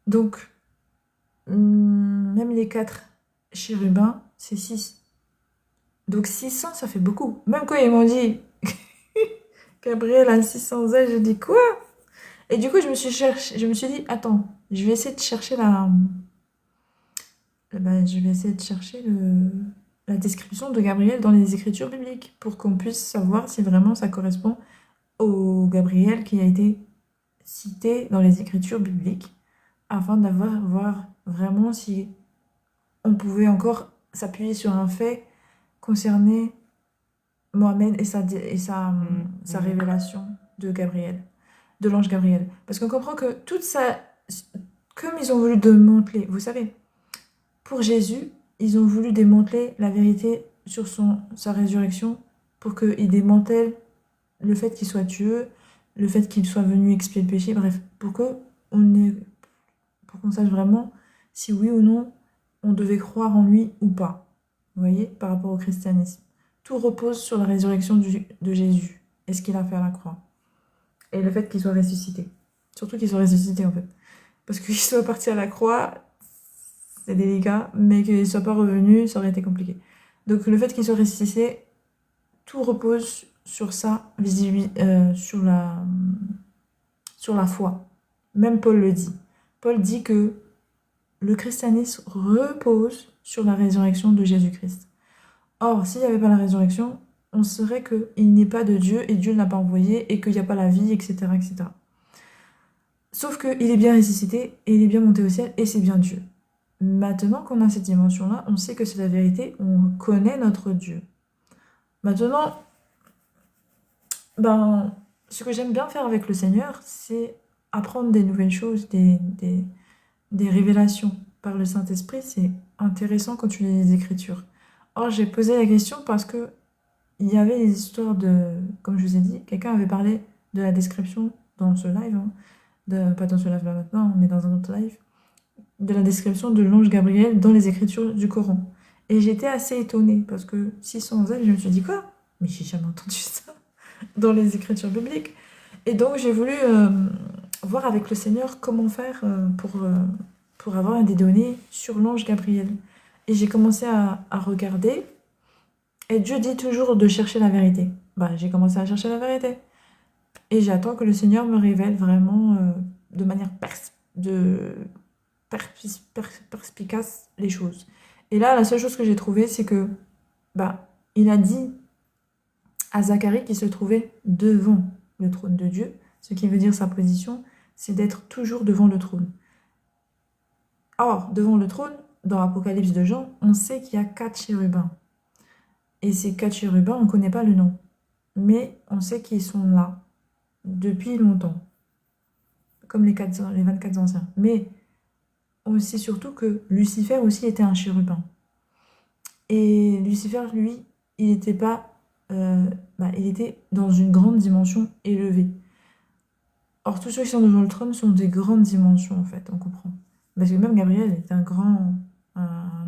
Donc, même les 4 chérubins, c'est 6. Donc 600, ça fait beaucoup. Même quand ils m'ont dit Gabriel a 600 ailes, je dis quoi? Et du coup, je me suis dit, attends, je vais essayer de chercher je vais essayer de chercher la description de Gabriel dans les écritures bibliques pour qu'on puisse savoir si vraiment ça correspond au Gabriel qui a été cité dans les écritures bibliques afin voir vraiment si on pouvait encore s'appuyer sur un fait concerné Mohamed sa révélation de Gabriel, de l'ange Gabriel. Parce qu'on comprend que toute ça, comme ils ont voulu démanteler, vous savez, pour Jésus, ils ont voulu démanteler la vérité sur sa résurrection pour qu'il démantèle le fait qu'il soit Dieu, le fait qu'il soit venu expier le péché, bref, pour qu'on sache vraiment si oui ou non on devait croire en lui ou pas. Vous voyez, par rapport au christianisme. Tout repose sur la résurrection de Jésus et ce qu'il a fait à la croix. Et le fait qu'il soit ressuscité. Surtout qu'il soit ressuscité en fait. Parce qu'il soit parti à la croix, c'est délicat, mais qu'il ne soit pas revenu, ça aurait été compliqué. Donc le fait qu'il soit ressuscité, tout repose sur ça, sur la foi. Même Paul le dit. Paul dit que le christianisme repose sur la résurrection de Jésus-Christ. Or, s'il n'y avait pas la résurrection, on saurait qu'il n'est pas de Dieu et Dieu ne l'a pas envoyé et qu'il n'y a pas la vie, etc., etc. Sauf qu'il est bien ressuscité et il est bien monté au ciel et c'est bien Dieu. Maintenant qu'on a cette dimension-là, on sait que c'est la vérité, on connaît notre Dieu. Maintenant, ce que j'aime bien faire avec le Seigneur, c'est apprendre des nouvelles choses, des révélations par le Saint-Esprit. C'est intéressant quand tu lis les Écritures. Or, j'ai posé la question parce que il y avait des histoires comme je vous ai dit, quelqu'un avait parlé de la description dans ce live, pas dans ce live là maintenant, mais dans un autre live, de la description de l'ange Gabriel dans les Écritures du Coran. Et j'étais assez étonnée parce que 600 ailes, je me suis dit quoi? Mais j'ai jamais entendu ça dans les Écritures bibliques. Et donc j'ai voulu voir avec le Seigneur comment faire pour avoir des données sur l'ange Gabriel. Et j'ai commencé à regarder. Et Dieu dit toujours de chercher la vérité. J'ai commencé à chercher la vérité. Et j'attends que le Seigneur me révèle vraiment de manière perspicace les choses. Et là, la seule chose que j'ai trouvée, c'est que il a dit à Zacharie qui se trouvait devant le trône de Dieu, ce qui veut dire sa position, c'est d'être toujours devant le trône. Or, devant le trône, dans l'Apocalypse de Jean, on sait qu'il y a 4 chérubins. Et ces 4 chérubins, on ne connaît pas le nom. Mais on sait qu'ils sont là depuis longtemps. Comme les 24 anciens. Mais on sait surtout que Lucifer aussi était un chérubin. Et Lucifer, lui, il était pas... il était dans une grande dimension élevée. Or, tous ceux qui sont devant le trône sont des grandes dimensions, en fait, on comprend. Parce que même Gabriel est un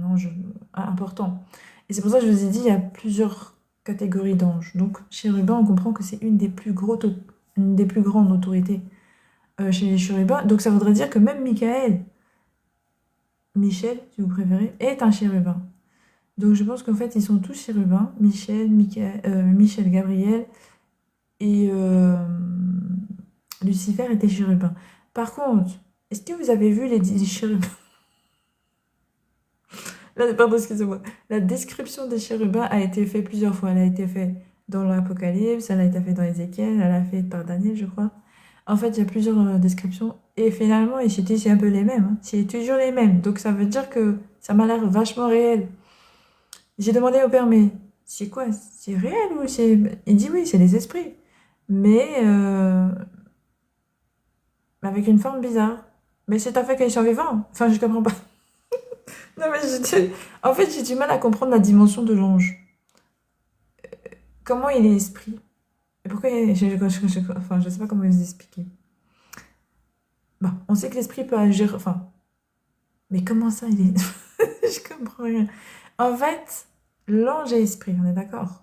ange important. Et c'est pour ça que je vous ai dit, il y a plusieurs catégories d'anges. Donc, chérubin, on comprend que c'est une des plus grandes autorités chez les chérubins. Donc, ça voudrait dire que même Michel, si vous préférez, est un chérubin. Donc, je pense qu'en fait, ils sont tous chérubins. Michel, Gabriel et Lucifer était chérubin. Par contre, est-ce que vous avez vu les 10 chérubins? Pardon, excusez-moi. La description des chérubins a été faite plusieurs fois. Elle a été faite dans l'Apocalypse, elle a été faite dans Ézéchiel, elle a été faite par Daniel, je crois. En fait, il y a plusieurs descriptions. Et finalement, c'est un peu les mêmes. C'est toujours les mêmes. Donc, ça veut dire que ça m'a l'air vachement réel. J'ai demandé au père, mais c'est quoi? C'est réel ou c'est... Il dit oui, c'est des esprits. Mais avec une forme bizarre. Mais c'est un fait qu'ils sont vivants. Enfin, je comprends pas. Non, mais en fait, j'ai du mal à comprendre la dimension de l'ange. Comment il est esprit? Et pourquoi enfin, je sais pas comment vous expliquer. Bon, on sait que l'esprit peut agir... Enfin, mais comment ça, il est... Je comprends rien. En fait, l'ange est esprit, on est d'accord.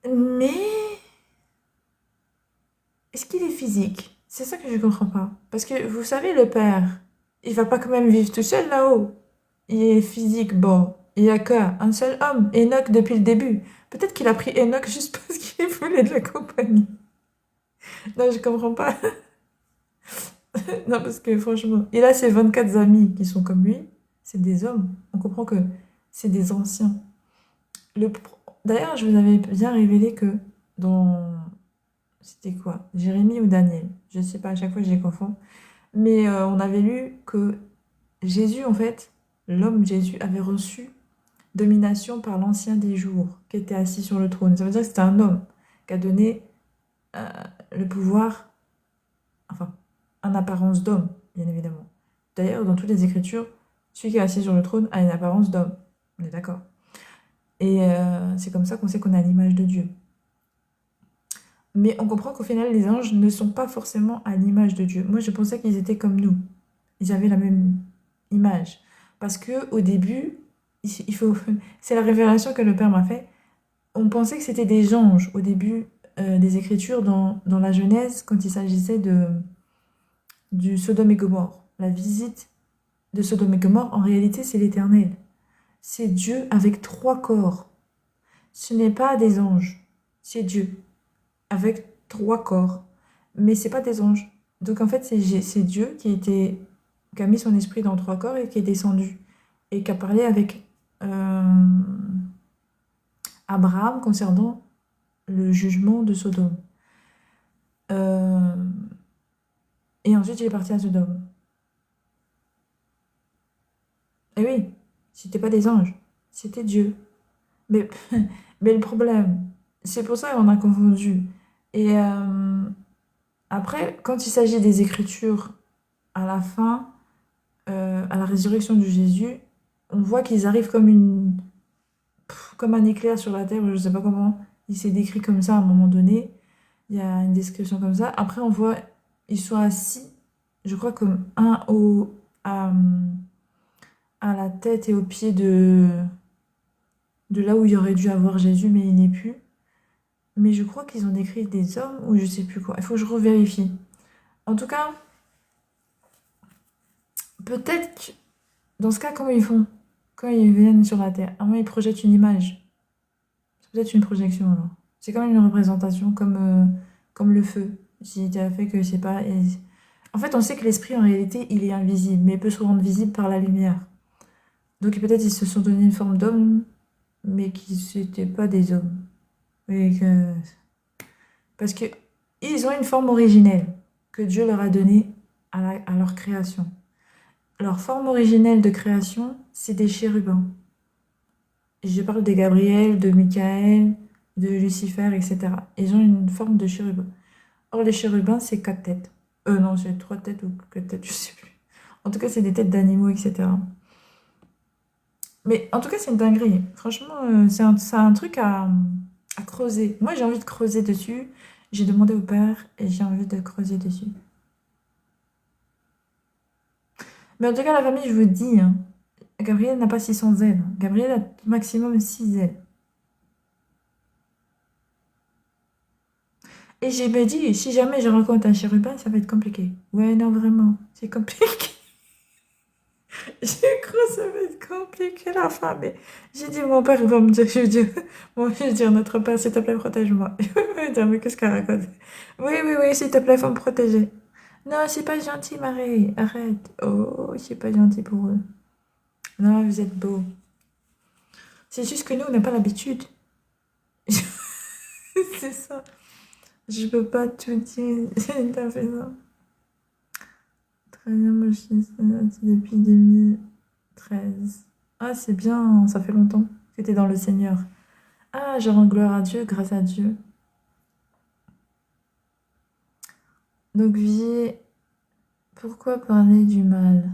Mais est-ce qu'il est physique? C'est ça que je comprends pas. Parce que vous savez, le père, il va pas quand même vivre tout seul là-haut. Il est physique, bon. Il y a qu'un seul homme, Enoch, depuis le début. Peut-être qu'il a pris Enoch juste parce qu'il voulait de la compagnie. Non, je comprends pas. Non, parce que franchement, il a ses 24 amis qui sont comme lui. C'est des hommes. On comprend que c'est des anciens. Le... D'ailleurs, je vous avais bien révélé que dans... C'était quoi? Jérémie ou Daniel? Je sais pas, à chaque fois je les confonds. Mais on avait lu que Jésus, en fait, l'homme Jésus avait reçu domination par l'ancien des jours qui était assis sur le trône. Ça veut dire que c'était un homme qui a donné euh, le pouvoir, enfin, en apparence d'homme, bien évidemment. D'ailleurs, dans toutes les Écritures, celui qui est assis sur le trône a une apparence d'homme. On est d'accord. Et c'est comme ça qu'on sait qu'on a l'image de Dieu. Mais on comprend qu'au final, les anges ne sont pas forcément à l'image de Dieu. Moi, je pensais qu'ils étaient comme nous. Ils avaient la même image. Parce que au début, il faut, c'est la révélation que le Père m'a fait. On pensait que c'était des anges au début des Écritures dans la Genèse, quand il s'agissait du Sodome et Gomorrhe. La visite de Sodome et Gomorrhe, en réalité, c'est l'Éternel. C'est Dieu avec 3 corps. Ce n'est pas des anges, c'est Dieu avec 3 corps. Mais c'est pas des anges. Donc en fait, c'est Dieu qui a mis son esprit dans 3 corps et qui est descendu. Et qui a parlé avec Abraham concernant le jugement de Sodome. Euh, et ensuite, il est parti à Sodome. Et oui, c'était pas des anges, c'était Dieu. Mais, mais le problème, c'est pour ça qu'on a confondu. Et après, quand il s'agit des Écritures, à la fin, à la résurrection de Jésus, on voit qu'ils arrivent comme un éclair sur la terre, je ne sais pas comment il s'est décrit comme ça à un moment donné. Il y a une description comme ça. Après, on voit, ils sont assis, je crois, comme un à la tête et aux pieds de là où il aurait dû avoir Jésus, mais il n'est plus. Mais je crois qu'ils ont décrit des hommes ou je sais plus quoi. Il faut que je revérifie. En tout cas, peut-être que dans ce cas, comment ils font? Quand ils viennent sur la Terre, à moins ils projettent une image. C'est peut-être une projection alors. C'est quand même une représentation comme le feu. Si tu as fait que c'est pas. En fait, on sait que l'esprit en réalité il est invisible, mais il peut se rendre visible par la lumière. Donc peut-être ils se sont donné une forme d'homme, mais qui n'étaient pas des hommes. Et que... Parce que ils ont une forme originelle que Dieu leur a donnée à leur création. Leur forme originelle de création, c'est des chérubins. Je parle de Gabriel, de Michael, de Lucifer, etc. Ils ont une forme de chérubin. Or, les chérubins, c'est 4 têtes. Non, c'est 3 têtes ou 4 têtes, je sais plus. En tout cas, c'est des têtes d'animaux, etc. Mais en tout cas, c'est une dinguerie. Franchement, c'est un truc à creuser. Moi, j'ai envie de creuser dessus. J'ai demandé au père et j'ai envie de creuser dessus. Mais en tout cas, la famille, je vous dis, hein, Gabriel n'a pas 600 ailes. Gabriel a maximum 6 ailes. Et je me dis, si jamais je rencontre un chérubin, ça va être compliqué. Ouais, non, vraiment, c'est compliqué. Je crois que ça va être compliqué la fin. Mais j'ai dit, mon père, il va me dire, je vais dire, notre père, s'il te plaît, protège-moi. Il va me dire, mais qu'est-ce qu'elle raconte? Oui, oui, oui, s'il te plaît, faut me protéger. Non, c'est pas gentil, Marie. Arrête. Oh, c'est pas gentil pour eux. Non, vous êtes beaux. C'est juste que nous, on n'a pas l'habitude. C'est ça. Je peux pas tout dire. T'as fait ça. Très bien, moi, je suis depuis 2013. Ah, c'est bien, ça fait longtemps que tu es dans le Seigneur. Ah, je rends gloire à Dieu, grâce à Dieu. Donc, vie, pourquoi parler du mal?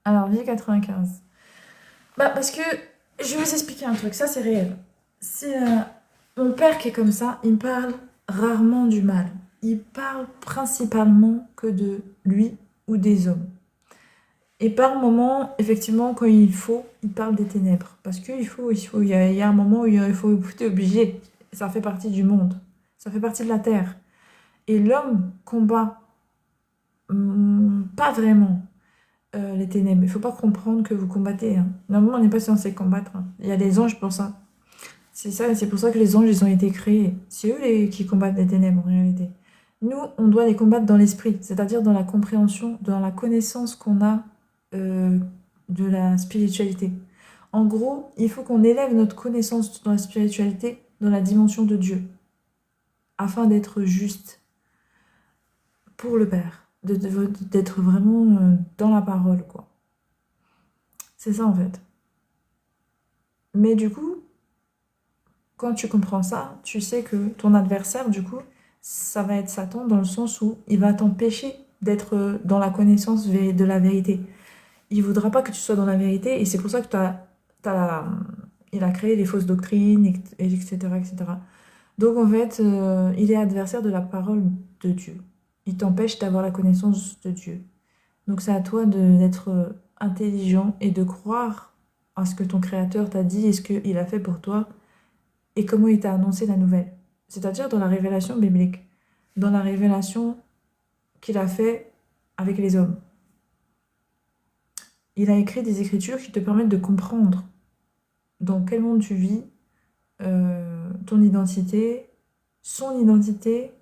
Alors, vie 95. Bah, parce que je vais vous expliquer un truc, ça c'est réel. C'est mon père qui est comme ça, il me parle rarement du mal. Il parle principalement que de lui ou des hommes. Et par moment, effectivement, quand il faut, il parle des ténèbres. Parce il y a un moment où il faut, t'es obligé. Ça fait partie du monde. Ça fait partie de la terre. Et l'homme combat pas vraiment les ténèbres. Il ne faut pas comprendre que vous combattez, hein. Normalement, on n'est pas censé combattre, hein. Il y a des anges pour ça. C'est ça, c'est pour ça que les anges, ils ont été créés. C'est eux qui combattent les ténèbres, en réalité. Nous, on doit les combattre dans l'esprit, c'est-à-dire dans la compréhension, dans la connaissance qu'on a euh, de la spiritualité. En gros, il faut qu'on élève notre connaissance dans la spiritualité, dans la dimension de Dieu, afin d'être juste pour le Père, d'être vraiment dans la parole, quoi. C'est ça, en fait. Mais du coup, quand tu comprends ça, tu sais que ton adversaire, du coup, ça va être Satan dans le sens où il va t'empêcher d'être dans la connaissance de la vérité. Il voudra pas que tu sois dans la vérité et c'est pour ça que il a créé les fausses doctrines, etc., etc. Donc en fait, il est adversaire de la parole de Dieu. Il t'empêche d'avoir la connaissance de Dieu. Donc c'est à toi d'être intelligent et de croire à ce que ton Créateur t'a dit et ce qu'il a fait pour toi et comment il t'a annoncé la nouvelle. C'est-à-dire dans la révélation biblique, dans la révélation qu'il a fait avec les hommes. Il a écrit des écritures qui te permettent de comprendre dans quel monde tu vis, ton identité, son identité,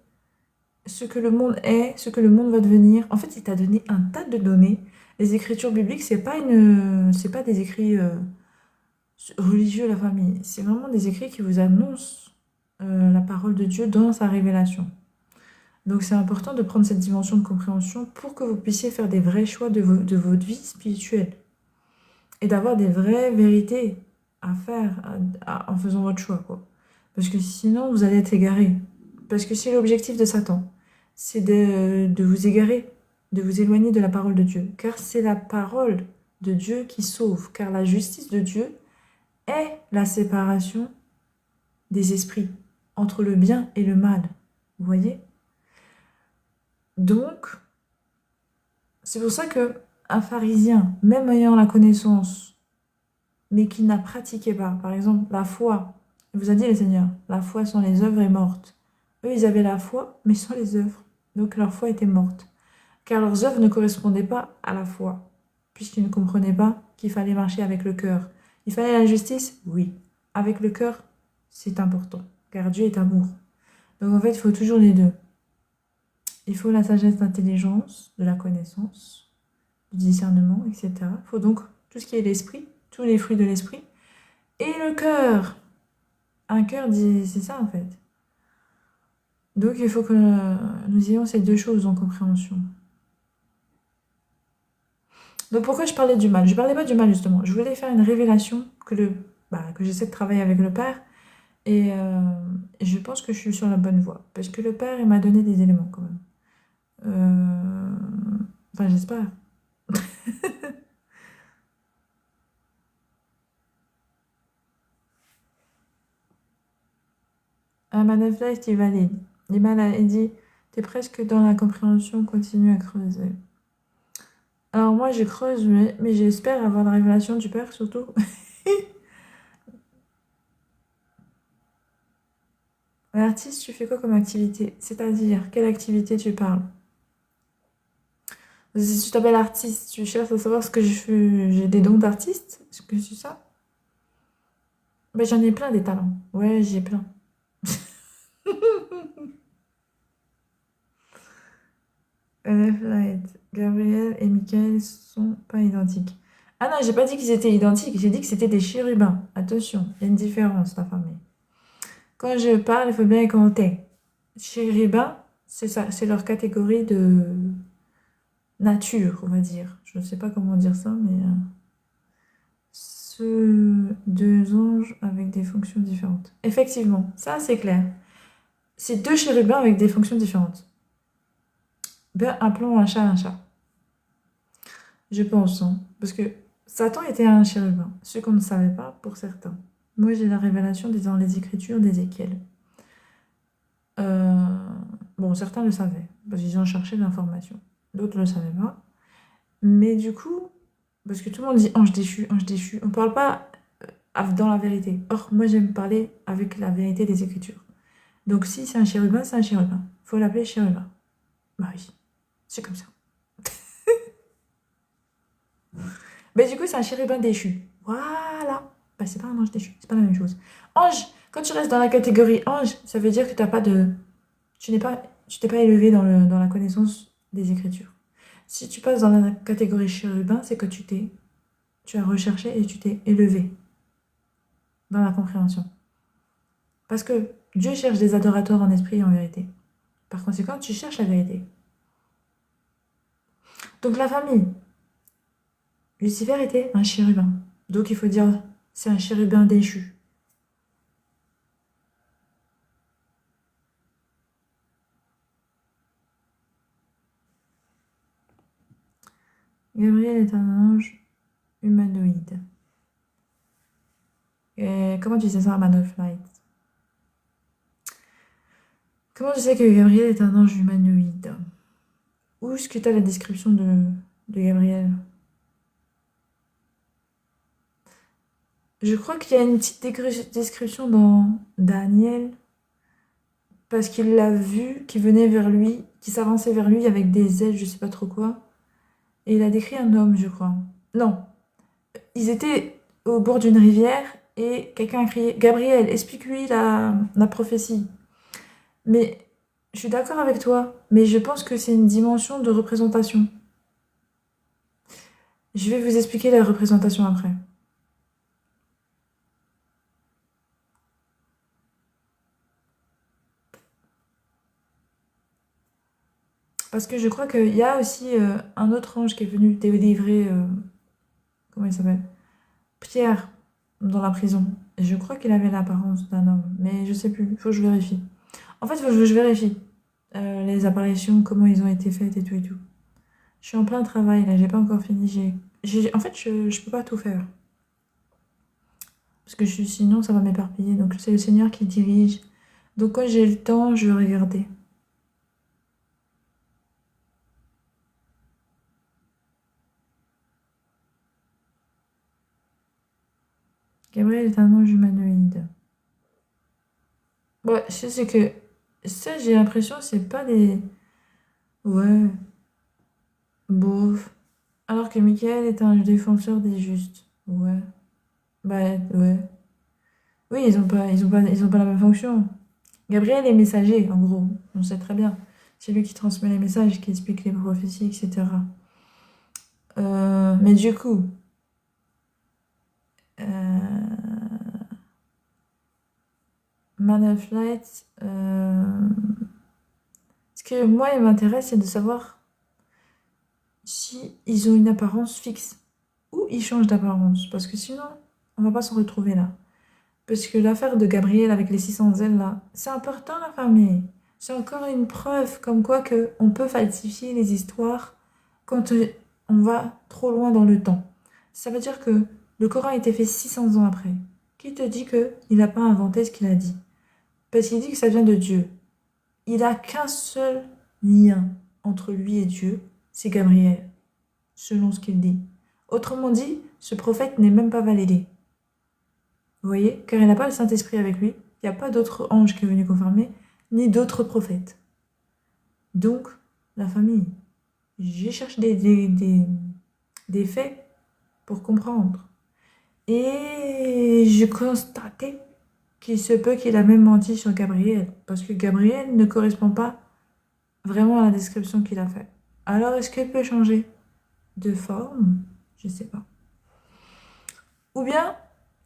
ce que le monde est, ce que le monde va devenir. En fait, il t'a donné un tas de données. Les écritures bibliques, c'est pas des écrits religieux, la famille. C'est vraiment des écrits qui vous annoncent la parole de Dieu dans sa révélation. Donc c'est important de prendre cette dimension de compréhension pour que vous puissiez faire des vrais choix de votre vie spirituelle et d'avoir des vraies vérités à faire en faisant votre choix, quoi. Parce que sinon, vous allez être égaré. Parce que c'est l'objectif de Satan, c'est de vous égarer, de vous éloigner de la parole de Dieu. Car c'est la parole de Dieu qui sauve. Car la justice de Dieu est la séparation des esprits entre le bien et le mal. Vous voyez? Donc, c'est pour ça que un pharisien, même ayant la connaissance, mais qui n'a pratiqué pas, par exemple, la foi, il vous a dit le Seigneur, la foi sans les œuvres est morte. Eux, ils avaient la foi, mais sans les œuvres. Donc leur foi était morte. Car leurs œuvres ne correspondaient pas à la foi, puisqu'ils ne comprenaient pas qu'il fallait marcher avec le cœur. Il fallait la justice? Oui. Avec le cœur, c'est important, car Dieu est amour. Donc en fait, il faut toujours les deux. Il faut la sagesse d'intelligence, de la connaissance, du discernement, etc. Il faut donc tout ce qui est l'esprit, tous les fruits de l'esprit, et le cœur. Un cœur, c'est ça en fait. Donc il faut que nous ayons ces deux choses en compréhension. Donc pourquoi je parlais du mal? Je parlais pas du mal justement. Je voulais faire une révélation que j'essaie de travailler avec le Père. Et je pense que je suis sur la bonne voie. Parce que le Père, il m'a donné des éléments quand même. Enfin, j'espère. Madame Flecht, il valide. Il dit, t'es presque dans la compréhension, continue à creuser. Alors moi, je creuse, mais j'espère avoir la révélation du Père surtout. L'artiste, tu fais quoi comme activité? C'est-à-dire, quelle activité tu parles? Si tu t'appelles artiste, tu cherches à savoir ce que je fais. J'ai des dons d'artiste? Est-ce que c'est ça? Ben, j'en ai plein des talents. Ouais, j'ai plein. Light. Gabriel et Michael sont pas identiques. Ah non, j'ai pas dit qu'ils étaient identiques, j'ai dit que c'était des chérubins. Attention, il y a une différence, la famille. Quand je parle, il faut bien compter. Chérubins, c'est ça, c'est leur catégorie de nature, on va dire. Je ne sais pas comment dire ça, mais deux anges avec des fonctions différentes. Effectivement, ça c'est clair. C'est deux chérubins avec des fonctions différentes. Ben, appelons un chat un chat. Je pense, hein. Parce que Satan était un chérubin, ce qu'on ne savait pas pour certains. Moi, j'ai la révélation dans les Écritures d'Ézéchiel. Euh, Bon, certains le savaient, parce qu'ils ont cherché l'information. D'autres ne le savaient pas. Mais du coup, parce que tout le monde dit ange déchu, on ne parle pas dans la vérité. Or, moi, j'aime parler avec la vérité des Écritures. Donc, si c'est un chérubin, c'est un chérubin. Il faut l'appeler chérubin. Bah oui, c'est comme ça. Mais du coup, c'est un chérubin déchu. Voilà. Bah, c'est pas un ange déchu, c'est pas la même chose. Ange, quand tu restes dans la catégorie ange, ça veut dire que t'as pas de... tu t'es pas élevé dans la connaissance des Écritures. Si tu passes dans la catégorie chérubin, c'est que tu as recherché et tu t'es élevé dans la compréhension. Parce que Dieu cherche des adorateurs en esprit et en vérité. Par conséquent, tu cherches la vérité. Donc la famille, Lucifer était un chérubin. Donc il faut dire, c'est un chérubin déchu. Gabriel est un ange humanoïde. Et comment tu sais ça, Man of Light? Comment tu sais que Gabriel est un ange humanoïde? Où est-ce que tu as la description de Gabriel? Je crois qu'il y a une petite description dans Daniel, parce qu'il l'a vu, qui venait vers lui, qui s'avançait vers lui avec des ailes, je sais pas trop quoi. Et il a décrit un homme, je crois. Non, ils étaient au bord d'une rivière et quelqu'un a crié Gabriel, explique-lui la prophétie. Mais je suis d'accord avec toi, mais je pense que c'est une dimension de représentation. Je vais vous expliquer la représentation après. Parce que je crois qu'il y a aussi un autre ange qui est venu délivrer, comment il s'appelle? Pierre, dans la prison. Et je crois qu'il avait l'apparence d'un homme, mais je sais plus, il faut que je vérifie. En fait, il faut que je vérifie les apparitions, comment ils ont été faites et tout et tout. Je suis en plein travail là, j'ai pas encore fini. En fait, je peux pas tout faire. Parce que sinon, ça va m'éparpiller. Donc, c'est le Seigneur qui dirige. Donc, quand j'ai le temps, je vais regarder. Gabriel est un ange humanoïde. Ouais, je sais c'est que ça, j'ai l'impression, c'est pas des. Ouais, bof. Alors que Michael est un défenseur des justes. Ouais. Bah, ouais. Oui, ils ont pas la même fonction. Gabriel est messager, en gros. On sait très bien. C'est lui qui transmet les messages, qui explique les prophéties, etc. Mais du coup, Man of Light, ce que moi, il m'intéresse, c'est de savoir si ils ont une apparence fixe ou ils changent d'apparence. Parce que sinon, on va pas s'en retrouver là. Parce que l'affaire de Gabriel avec les 600 ailes, là, c'est important, la famille. C'est encore une preuve comme quoi que on peut falsifier les histoires quand on va trop loin dans le temps. Ça veut dire que le Coran a été fait 600 ans après. Qui te dit qu'il n'a pas inventé ce qu'il a dit? Parce qu'il dit que ça vient de Dieu. Il n'a qu'un seul lien entre lui et Dieu, c'est Gabriel, selon ce qu'il dit. Autrement dit, ce prophète n'est même pas validé. Vous voyez? Car il n'a pas le Saint-Esprit avec lui, il n'y a pas d'autre ange qui est venu confirmer, ni d'autres prophètes. Donc, la famille, j'ai cherché des faits pour comprendre. Et je constatais qu'il se peut qu'il a même menti sur Gabriel, parce que Gabriel ne correspond pas vraiment à la description qu'il a faite. Alors, est-ce qu'il peut changer de forme? Je ne sais pas. Ou bien,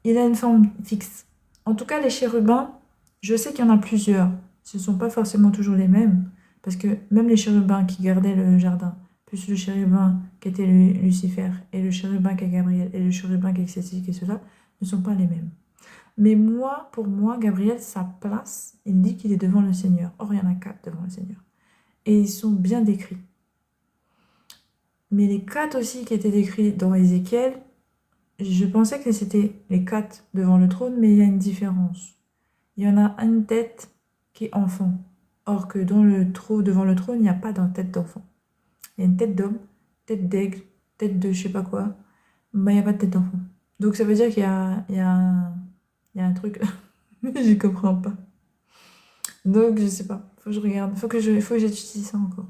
il a une forme fixe. En tout cas, les chérubins, je sais qu'il y en a plusieurs. Ce ne sont pas forcément toujours les mêmes, parce que même les chérubins qui gardaient le jardin, plus le chérubin qui était Lucifer, et le chérubin qui est Gabriel, et le chérubin qui est ceci, et cela, ne sont pas les mêmes. Mais moi, pour moi, Gabriel, sa place, il dit qu'il est devant le Seigneur. Or, il y en a 4 devant le Seigneur. Et ils sont bien décrits. Mais les 4 aussi qui étaient décrits dans Ézéchiel, je pensais que c'était les 4 devant le trône, mais il y a une différence. Il y en a une tête qui est enfant. Or que devant le trône, il n'y a pas d'une tête d'enfant. Il y a une tête d'homme, tête d'aigle, tête de je sais pas quoi, mais il n'y a pas de tête d'enfant. Donc ça veut dire qu'il y a un truc, je comprends pas. Donc je sais pas, faut que je regarde, faut que j'étudie ça encore.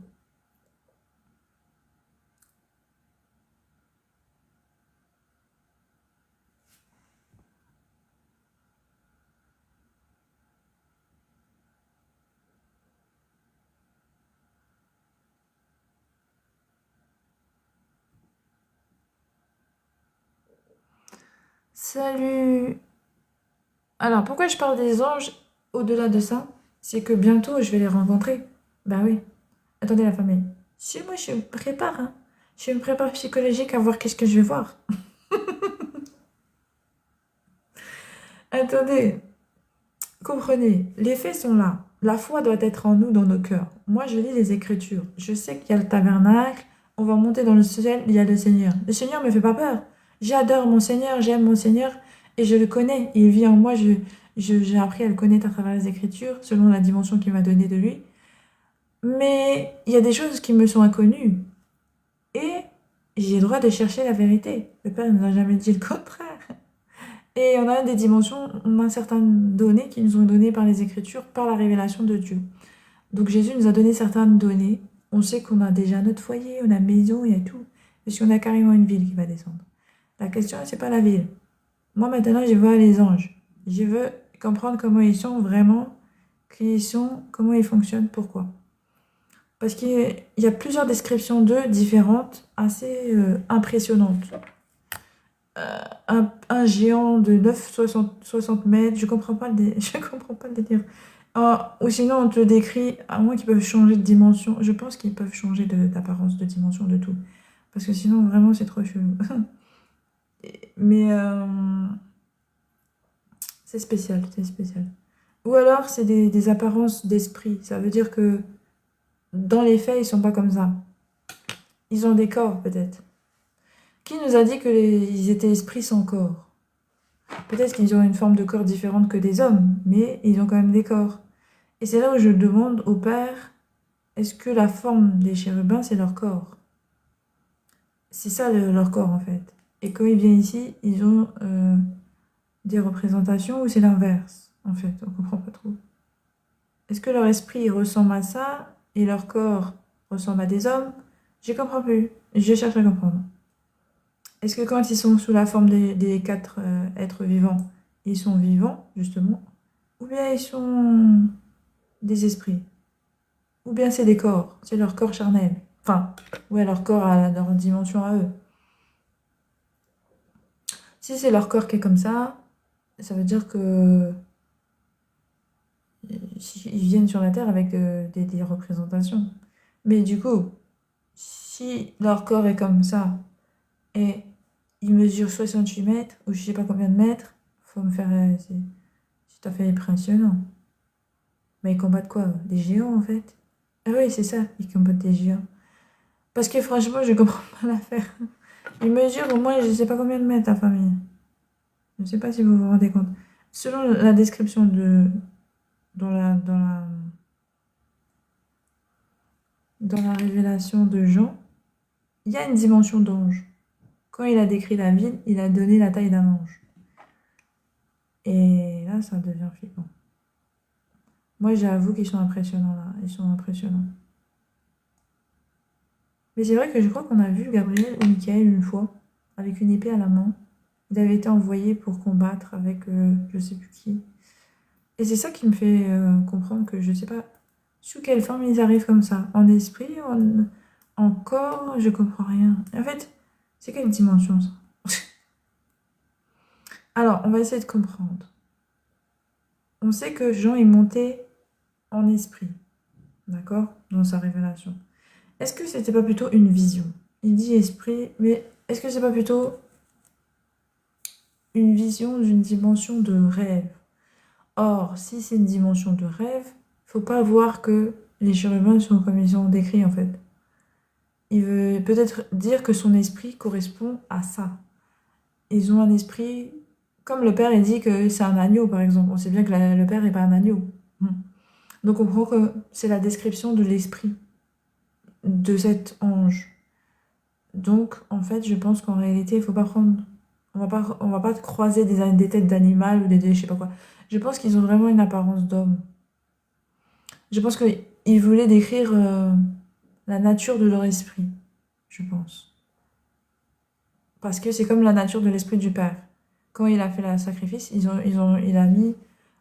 Salut! Alors, pourquoi je parle des anges au-delà de ça? C'est que bientôt, je vais les rencontrer. Bah oui. Attendez, la famille. Si moi, je me prépare, hein. Je me prépare psychologique à voir qu'est-ce que je vais voir. Attendez, comprenez, les faits sont là. La foi doit être en nous, dans nos cœurs. Moi, je lis les Écritures. Je sais qu'il y a le tabernacle. On va monter dans le ciel, il y a le Seigneur. Le Seigneur me fait pas peur. J'adore mon Seigneur, j'aime mon Seigneur et je le connais. Il vit en moi. J'ai appris à le connaître à travers les Écritures, selon la dimension qu'il m'a donnée de lui. Mais il y a des choses qui me sont inconnues. Et j'ai le droit de chercher la vérité. Le Père ne nous a jamais dit le contraire. Et on a des dimensions, on a certaines données qui nous ont données par les Écritures, par la révélation de Dieu. Donc Jésus nous a donné certaines données. On sait qu'on a déjà notre foyer, on a une maison, il y a tout. Et si on a carrément une ville qui va descendre. La question, c'est pas la ville. Moi, maintenant, je veux les anges. Je veux comprendre comment ils sont vraiment, qui ils sont, comment ils fonctionnent, pourquoi. Parce qu'il y a plusieurs descriptions d'eux différentes, assez impressionnantes. Un géant de 60 mètres, je comprends pas je comprends pas le délire. Ou sinon, on te décrit, à moins qu'ils peuvent changer de dimension. Je pense qu'ils peuvent changer d'apparence, de dimension, de tout. Parce que sinon, vraiment, c'est trop chelou. Mais c'est spécial, c'est spécial. Ou alors, c'est des apparences d'esprit. Ça veut dire que dans les faits, ils sont pas comme ça. Ils ont des corps, peut-être. Qui nous a dit qu'ils étaient esprits sans corps? Peut-être qu'ils ont une forme de corps différente que des hommes, mais ils ont quand même des corps. Et c'est là où je demande au Père, est-ce que la forme des chérubins, c'est leur corps? C'est ça leur corps, en fait. Et quand ils viennent ici, ils ont des représentations ou c'est l'inverse, en fait, on comprend pas trop. Est-ce que leur esprit ressemble à ça et leur corps ressemble à des hommes? Je comprends plus. Je cherche à comprendre. Est-ce que quand ils sont sous la forme des 4 êtres vivants, ils sont vivants, justement, ou bien ils sont des esprits, ou bien c'est des corps, c'est leur corps charnel. Enfin, ouais, leur corps a leur dimension à eux. Si c'est leur corps qui est comme ça veut dire que ils viennent sur la Terre avec des représentations. Mais du coup, si leur corps est comme ça, et ils mesurent 68 mètres, ou je sais pas combien de mètres, faut me faire... c'est tout à fait impressionnant. Mais ils combattent quoi? Des géants, en fait? Ah oui, c'est ça, ils combattent des géants. Parce que franchement, je comprends pas l'affaire. Ils mesurent au moins, je sais pas combien de mètres, la famille. Je ne sais pas si vous vous rendez compte. Selon la description dans la révélation de Jean, il y a une dimension d'ange. Quand il a décrit la ville, il a donné la taille d'un ange. Et là, ça devient flippant. Moi, j'avoue qu'ils sont impressionnants, là. Ils sont impressionnants. Mais c'est vrai que je crois qu'on a vu Gabriel ou Michael une fois, avec une épée à la main. Il avait été envoyé pour combattre avec je sais plus qui. Et c'est ça qui me fait comprendre que je sais pas sous quelle forme ils arrivent comme ça. En esprit, en corps, je comprends rien. En fait, c'est quelle dimension ça? Alors, on va essayer de comprendre. On sait que Jean est monté en esprit, d'accord, dans sa révélation. Est-ce que c'était pas plutôt une vision? Il dit esprit, mais est-ce que c'est pas plutôt une vision d'une dimension de rêve? Or, si c'est une dimension de rêve, faut pas voir que les chérubins sont comme ils ont décrit en fait. Il veut peut-être dire que son esprit correspond à ça. Ils ont un esprit, comme le père il dit que c'est un agneau par exemple. On sait bien que le père n'est pas un agneau. Donc on comprend que c'est la description de l'esprit de cet ange. Donc en fait, je pense qu'en réalité, il faut pas prendre, on va pas croiser des têtes d'animal ou je sais pas quoi. Je pense qu'ils ont vraiment une apparence d'homme. Je pense qu'ils voulaient décrire la nature de leur esprit, je pense. Parce que c'est comme la nature de l'esprit du Père. Quand il a fait le sacrifice, il a mis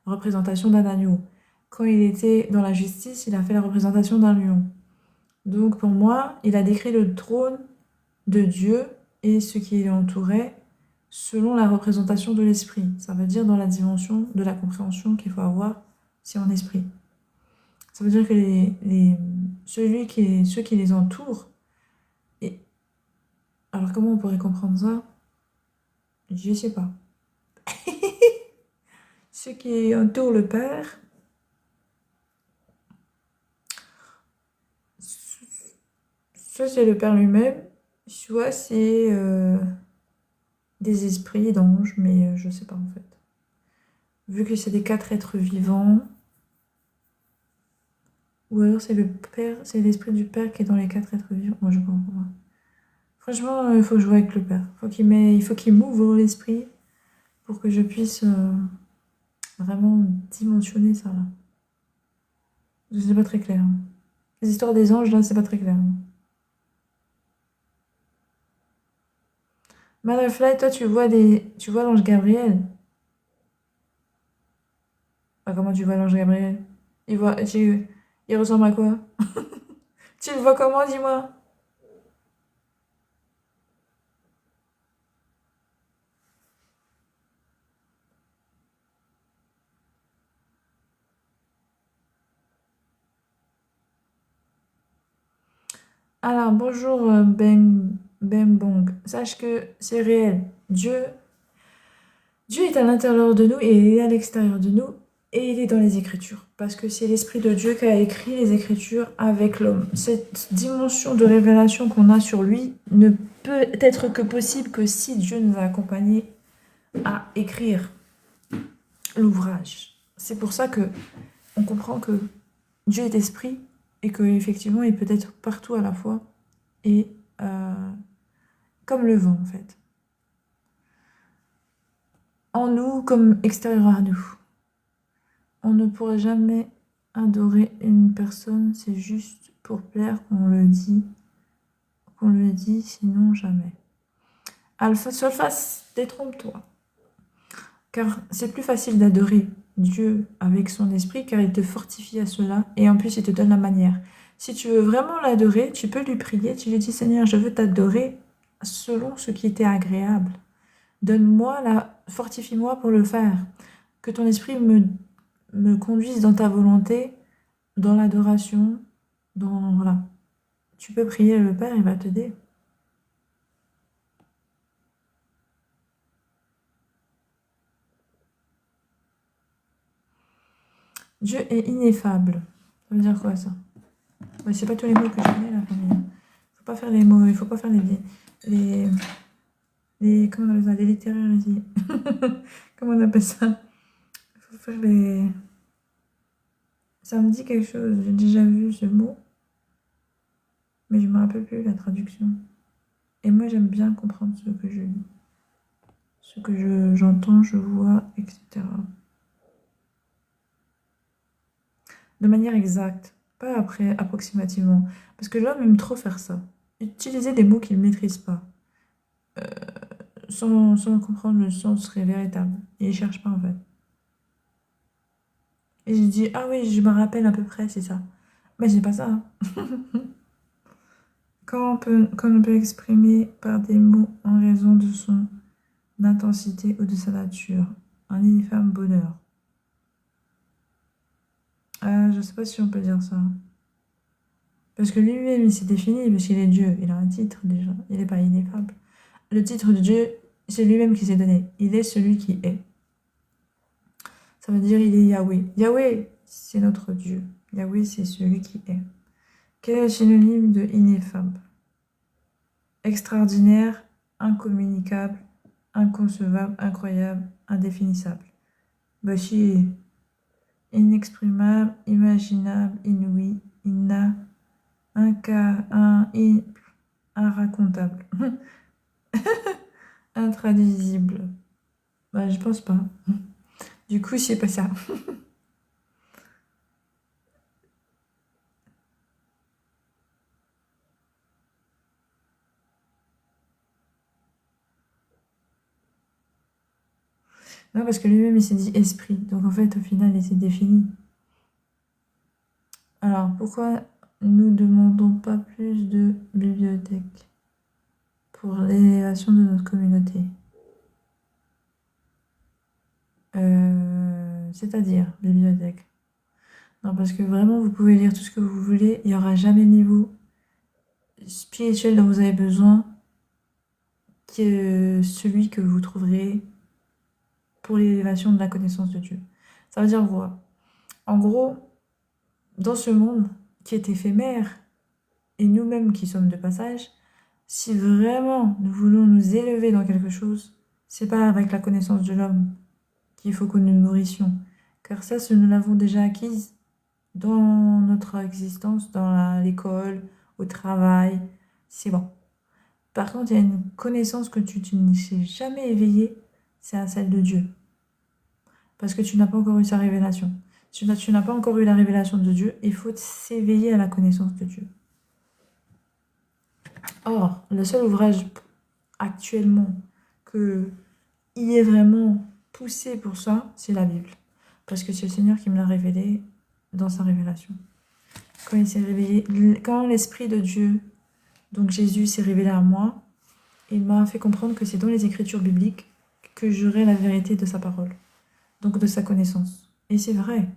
représentation d'un agneau. Quand il était dans la justice, il a fait la représentation d'un lion. Donc pour moi, il a décrit le trône de Dieu et ce qui l'entourait selon la représentation de l'esprit. Ça veut dire dans la dimension de la compréhension qu'il faut avoir si on esprit. Ça veut dire que ceux qui les entourent, et alors comment on pourrait comprendre ça? Je sais pas. Ceux qui entourent le Père, soit c'est le Père lui-même, soit c'est des esprits d'anges, mais je sais pas en fait. Vu que c'est des 4 êtres vivants, ou alors c'est le Père, c'est l'esprit du Père qui est dans les 4 êtres vivants. Moi je comprends pas. Franchement, il faut jouer avec le Père. Il faut qu'il m'ouvre l'esprit pour que je puisse vraiment dimensionner ça là. C'est pas très clair. Les histoires des anges là, c'est pas très clair. Motherfly, toi tu vois l'ange Gabriel. Ah, comment tu vois l'ange Gabriel? Il ressemble à quoi? Tu le vois comment, dis-moi? Alors, bonjour Ben Bong. Sache que c'est réel. Dieu est à l'intérieur de nous et il est à l'extérieur de nous et il est dans les Écritures. Parce que c'est l'Esprit de Dieu qui a écrit les Écritures avec l'homme. Cette dimension de révélation qu'on a sur lui ne peut être que possible que si Dieu nous a accompagnés à écrire l'ouvrage. C'est pour ça que on comprend que Dieu est esprit et qu'effectivement il peut être partout à la fois et comme le vent en fait. En nous comme extérieur à nous. On ne pourrait jamais adorer une personne, c'est juste pour plaire qu'on le dit, sinon jamais. Alpha Solfas, détrompe-toi. Car c'est plus facile d'adorer Dieu avec son esprit, car il te fortifie à cela, et en plus il te donne la manière. Si tu veux vraiment l'adorer, tu peux lui prier, tu lui dis Seigneur, je veux t'adorer selon ce qui t'est agréable. Fortifie-moi pour le faire. Que ton esprit me conduise dans ta volonté, dans l'adoration, voilà. Tu peux prier le Père, il va t'aider. Dieu est ineffable. Ça veut dire quoi ça? Ouais, c'est pas tous les mots que je connais là, mais faut pas faire les mots, il faut pas faire comment on appelle ça, les littéraires ici. Comment on appelle ça? Il faut faire les. Ça me dit quelque chose, j'ai déjà vu ce mot, mais je me rappelle plus la traduction. Et moi j'aime bien comprendre ce que je lis, ce que j'entends, je vois, etc. De manière exacte, pas après approximativement. Parce que l'homme aime trop faire ça. Utiliser des mots qu'il ne maîtrise pas, euh, sans comprendre le sens véritable. Il ne cherche pas en fait. Et je dis, ah oui, je me rappelle à peu près, c'est ça. Mais c'est pas ça. Hein. Quand on peut exprimer par des mots en raison de son intensité ou de sa nature, un infâme bonheur. Je sais pas si on peut dire ça. Parce que lui-même, il s'est défini, parce qu'il est Dieu. Il a un titre déjà. Il n'est pas ineffable. Le titre de Dieu, c'est lui-même qui s'est donné. Il est celui qui est. Ça veut dire il est Yahweh. Yahweh, c'est notre Dieu. Yahweh, c'est celui qui est. Quel est le synonyme de ineffable? Extraordinaire, incommunicable, inconcevable, incroyable, indéfinissable. Bachir, inexprimable, imaginable, inouï, inracontable, intraduisible. Bah, je pense pas. Du coup, c'est pas ça. Non, parce que lui-même, il s'est dit esprit. Donc, en fait, au final, il s'est défini. Alors, pourquoi nous ne demandons pas plus de bibliothèques pour l'élévation de notre communauté? C'est-à-dire, bibliothèque. Non, parce que vraiment, vous pouvez lire tout ce que vous voulez. Il n'y aura jamais le niveau spirituel dont vous avez besoin que celui que vous trouverez pour l'élévation de la connaissance de Dieu. Ça veut dire quoi? En gros, dans ce monde qui est éphémère, et nous-mêmes qui sommes de passage, si vraiment nous voulons nous élever dans quelque chose, c'est pas avec la connaissance de l'homme qu'il faut que nous nous nourrissions, car ça, nous l'avons déjà acquise dans notre existence, dans l'école, au travail, c'est bon. Par contre, il y a une connaissance que tu ne sais jamais éveillée, c'est à celle de Dieu. Parce que tu n'as pas encore eu sa révélation. Tu n'as pas encore eu la révélation de Dieu, il faut s'éveiller à la connaissance de Dieu. Or, le seul ouvrage actuellement il est vraiment poussé pour ça, c'est la Bible. Parce que c'est le Seigneur qui me l'a révélé dans sa révélation. Quand il s'est révélé, quand l'Esprit de Dieu, donc Jésus, s'est révélé à moi, il m'a fait comprendre que c'est dans les Écritures bibliques que j'aurai la vérité de sa parole, donc de sa connaissance. Et c'est vrai,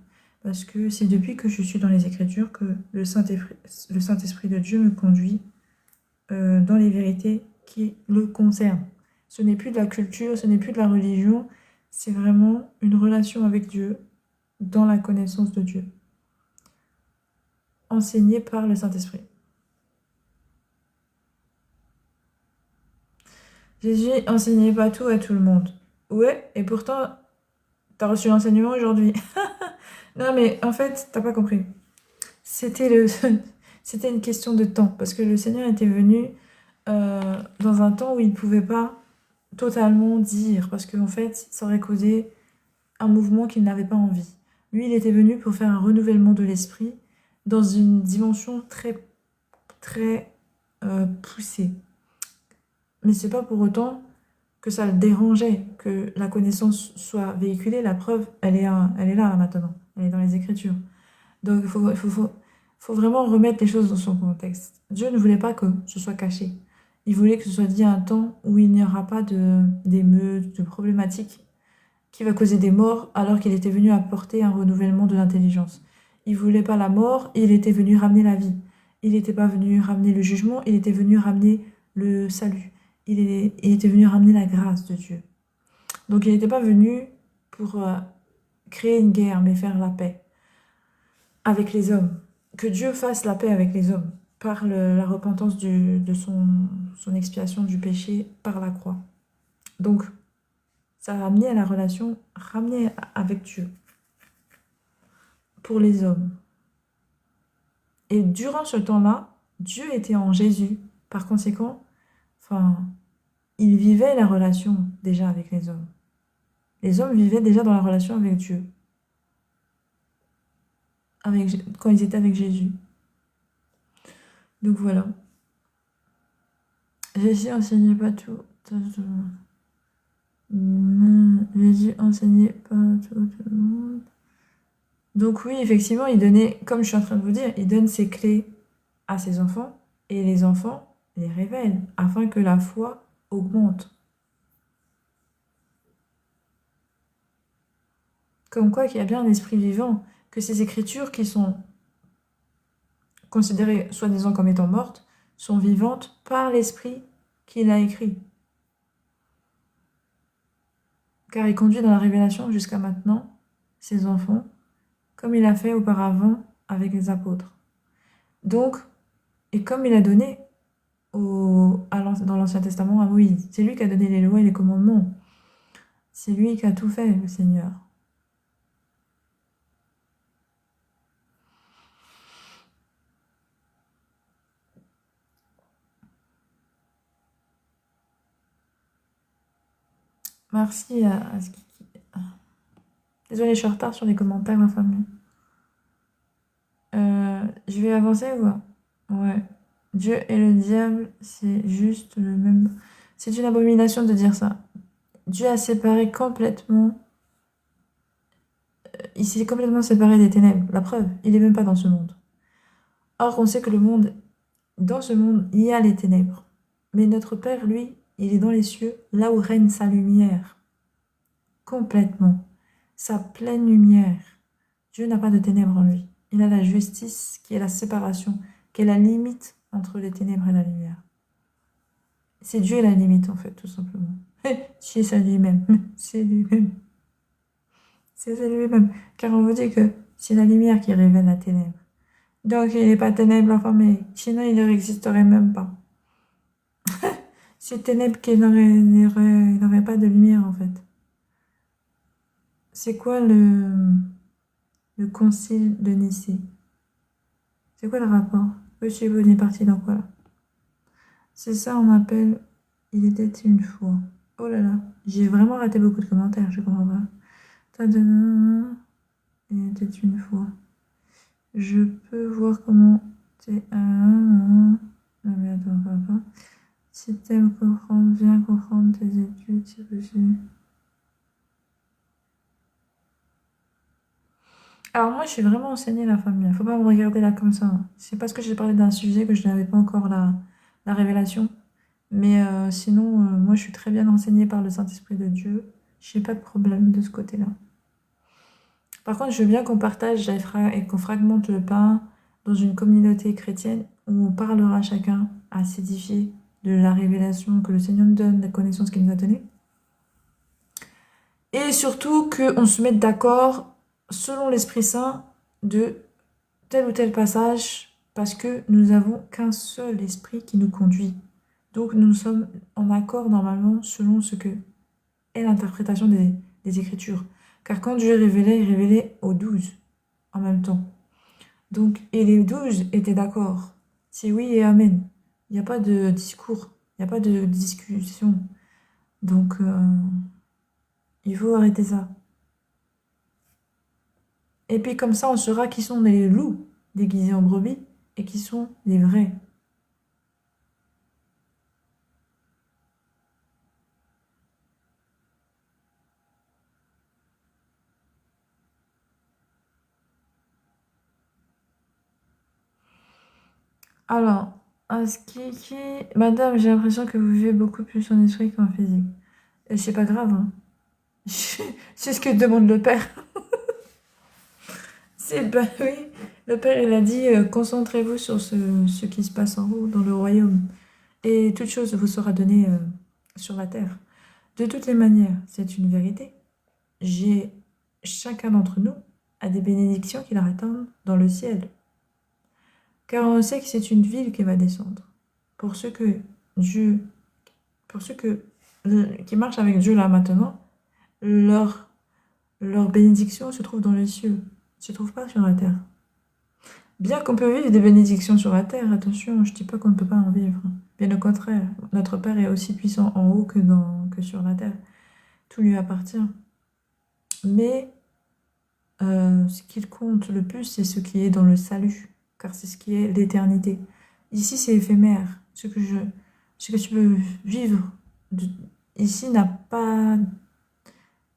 parce que c'est depuis que je suis dans les Écritures que le Saint-Esprit de Dieu me conduit dans les vérités qui le concernent. Ce n'est plus de la culture, ce n'est plus de la religion, c'est vraiment une relation avec Dieu dans la connaissance de Dieu, enseignée par le Saint-Esprit. Jésus enseignait pas tout à tout le monde. Ouais, et pourtant, t'as reçu l'enseignement aujourd'hui. Non, mais en fait, t'as pas compris. C'était c'était une question de temps, parce que le Seigneur était venu dans un temps où il ne pouvait pas totalement dire, parce qu'en fait, ça aurait causé un mouvement qu'il n'avait pas envie. Lui, il était venu pour faire un renouvellement de l'esprit dans une dimension très, très poussée. Mais c'est pas pour autant que ça le dérangeait que la connaissance soit véhiculée. La preuve, elle est là maintenant. Elle est dans les Écritures. Donc, il faut vraiment remettre les choses dans son contexte. Dieu ne voulait pas que ce soit caché. Il voulait que ce soit dit à un temps où il n'y aura pas d'émeutes, de problématiques qui va causer des morts alors qu'il était venu apporter un renouvellement de l'intelligence. Il voulait pas la mort, il était venu ramener la vie. Il n'était pas venu ramener le jugement, il était venu ramener le salut. Il était venu ramener la grâce de Dieu. Donc il n'était pas venu pour créer une guerre, mais faire la paix avec les hommes. Que Dieu fasse la paix avec les hommes par la repentance de son expiation du péché par la croix. Donc, ça a ramené à la relation, ramené avec Dieu pour les hommes. Et durant ce temps-là, Dieu était en Jésus. Par conséquent, il vivait la relation déjà avec les hommes. Les hommes vivaient déjà dans la relation avec Dieu, quand ils étaient avec Jésus. Donc voilà. Jésus enseignait pas tout. Jésus enseignait pas tout le monde. Donc oui, effectivement, il donnait, comme je suis en train de vous dire, il donne ses clés à ses enfants et les enfants les révèlent afin que la foi augmente. Comme quoi qu'il y a bien un esprit vivant, que ces écritures qui sont considérées soi-disant comme étant mortes, sont vivantes par l'esprit qui l'a écrit. Car il conduit dans la révélation jusqu'à maintenant ses enfants, comme il a fait auparavant avec les apôtres. Donc, et comme il a donné dans l'Ancien Testament à Moïse, c'est lui qui a donné les lois et les commandements. C'est lui qui a tout fait, le Seigneur. Merci à ce qui... Désolée, je suis en retard sur les commentaires, ma famille. Je vais avancer ou pas? Ouais. Dieu et le diable, c'est juste le même... C'est une abomination de dire ça. Dieu a séparé complètement... Il s'est complètement séparé des ténèbres. La preuve, il n'est même pas dans ce monde. Or, on sait que dans ce monde, il y a les ténèbres. Mais notre Père, lui, il est dans les cieux, là où règne sa lumière. Complètement. Sa pleine lumière. Dieu n'a pas de ténèbres en lui. Il a la justice qui est la séparation, qui est la limite entre les ténèbres et la lumière. C'est Dieu la limite, en fait, tout simplement. C'est lui-même. C'est lui-même. C'est lui-même. Car on vous dit que c'est la lumière qui révèle la ténèbre. Donc, il n'est pas ténèbre informé. Sinon, il n'existerait même pas. C'est ténèbres qu'il n'aurait pas de lumière, en fait. C'est quoi le concile de Nicée? C'est quoi le rapport? Monsieur Bonnet est parti dans quoi, là? C'est ça, on appelle Il était une fois. Oh là là, j'ai vraiment raté beaucoup de commentaires, je comprends pas. Tadadam. Il était une fois. Je peux voir comment t'es un... Non mais attends, papa. Si t'aimes comprendre, viens comprendre tes études, si possible. Alors moi, je suis vraiment enseignée la famille. Faut pas me regarder là comme ça. C'est parce que j'ai parlé d'un sujet que je n'avais pas encore la révélation. Mais sinon, moi, je suis très bien enseignée par le Saint-Esprit de Dieu. J'ai pas de problème de ce côté-là. Par contre, je veux bien qu'on partage et qu'on fragmente le pain dans une communauté chrétienne où on parlera chacun à s'édifier de la révélation que le Seigneur nous donne, la connaissance qu'il nous a donnée. Et surtout qu'on se mette d'accord selon l'Esprit Saint de tel ou tel passage parce que nous n'avons qu'un seul esprit qui nous conduit. Donc nous sommes en accord normalement selon ce que est l'interprétation des Écritures. Car quand Dieu révélait, il révélait aux 12 en même temps. Donc, et les 12 étaient d'accord. C'est oui et amen. Il n'y a pas de discours, il n'y a pas de discussion. Donc, il faut arrêter ça. Et puis comme ça, on saura qui sont les loups déguisés en brebis et qui sont les vrais. Alors, à ce qui... Madame, j'ai l'impression que vous vivez beaucoup plus en esprit qu'en physique. Et c'est pas grave, hein. C'est ce que demande le Père. Oui, le Père, il a dit, concentrez-vous sur ce qui se passe en haut, dans le royaume. Et toute chose vous sera donnée sur la terre. De toutes les manières, c'est une vérité. Chacun d'entre nous a des bénédictions qui leur attendent dans le ciel. Car on sait que c'est une ville qui va descendre. Pour ceux qui marchent avec Dieu là maintenant, leur bénédiction se trouve dans les cieux, ne se trouve pas sur la terre. Bien qu'on peut vivre des bénédictions sur la terre, attention, je ne dis pas qu'on ne peut pas en vivre. Bien au contraire, notre Père est aussi puissant en haut que sur la terre. Tout lui appartient. Mais ce qu'il compte le plus, c'est ce qui est dans le salut, car c'est ce qui est l'éternité. Ici, c'est éphémère. Ce que tu peux vivre ici n'a pas...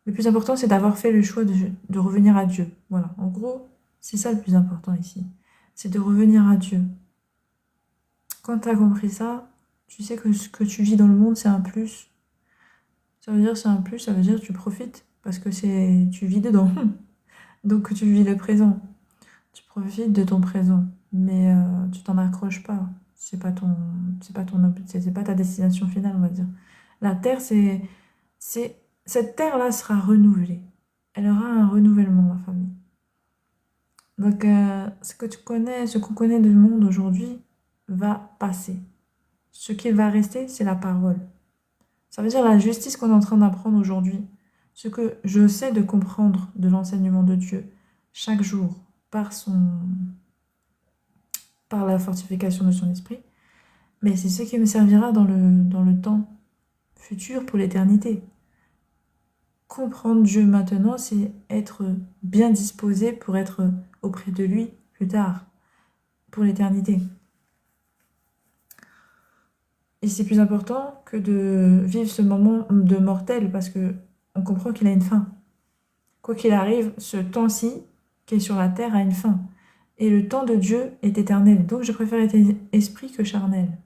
Le plus important, c'est d'avoir fait le choix de revenir à Dieu. Voilà, en gros, c'est ça le plus important ici. C'est de revenir à Dieu. Quand tu as compris ça, tu sais que ce que tu vis dans le monde, c'est un plus. Ça veut dire c'est un plus, ça veut dire que tu profites, parce que tu vis dedans. Donc tu vis le présent. Tu profites de ton présent. mais tu t'en accroches pas. C'est pas ta destination finale, on va dire. La terre, cette terre-là sera renouvelée. Elle aura un renouvellement, la famille. Donc, ce qu'on connaît du monde aujourd'hui va passer. Ce qui va rester, c'est la parole. Ça veut dire la justice qu'on est en train d'apprendre aujourd'hui. Ce que je sais de comprendre de l'enseignement de Dieu chaque jour par la fortification de son esprit, mais c'est ce qui me servira dans le temps futur pour l'éternité. Comprendre Dieu maintenant, c'est être bien disposé pour être auprès de lui plus tard, pour l'éternité. Et c'est plus important que de vivre ce moment de mortel parce que on comprend qu'il a une fin. Quoi qu'il arrive, ce temps-ci qui est sur la terre a une fin. Et le temps de Dieu est éternel. Donc je préfère être esprit que charnel.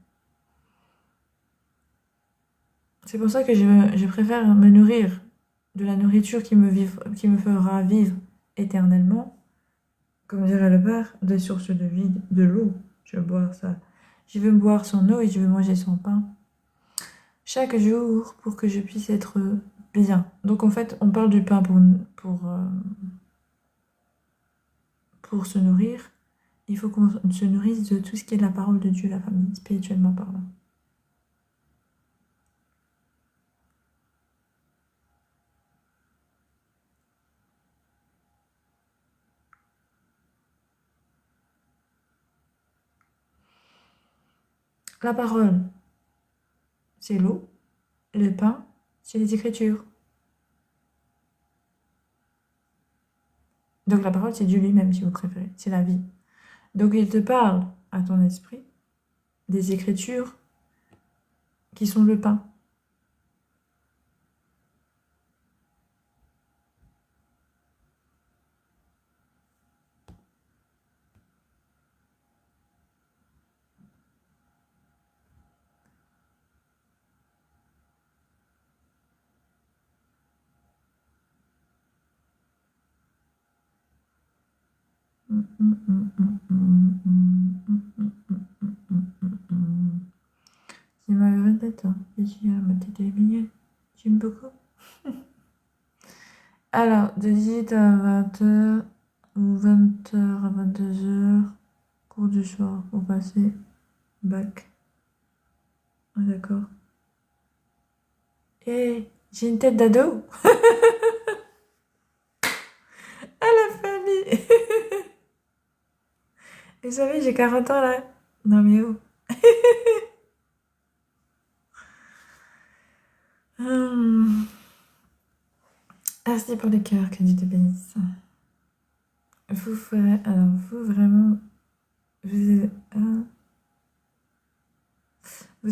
C'est pour ça que je préfère me nourrir de la nourriture qui me fera vivre éternellement. Comme dirait le Père, des sources de vie, de l'eau. Je veux boire ça. Je veux boire son eau et je veux manger son pain. Chaque jour pour que je puisse être bien. Donc en fait, on parle du pain pour se nourrir. Il faut qu'on se nourrisse de tout ce qui est de la parole de Dieu, la famille, spirituellement parlant. La parole, c'est l'eau. Le pain, c'est les Écritures. Donc la parole, c'est Dieu lui-même, si vous préférez. C'est la vie. Donc il te parle à ton esprit des Écritures qui sont le pain. C'est ma vendetta. Et tu as ma tête mignonne. J'aime beaucoup. Alors, de 18 à 20h ou 20h à 22h, cours du soir pour passer bac. Ah, d'accord. Et j'ai une tête d'ado. À la famille. Vous savez, j'ai 40 ans là. Non mais oh. Merci pour les cœurs, que Dieu te bénisse. Vous ferez, alors vous vraiment, vous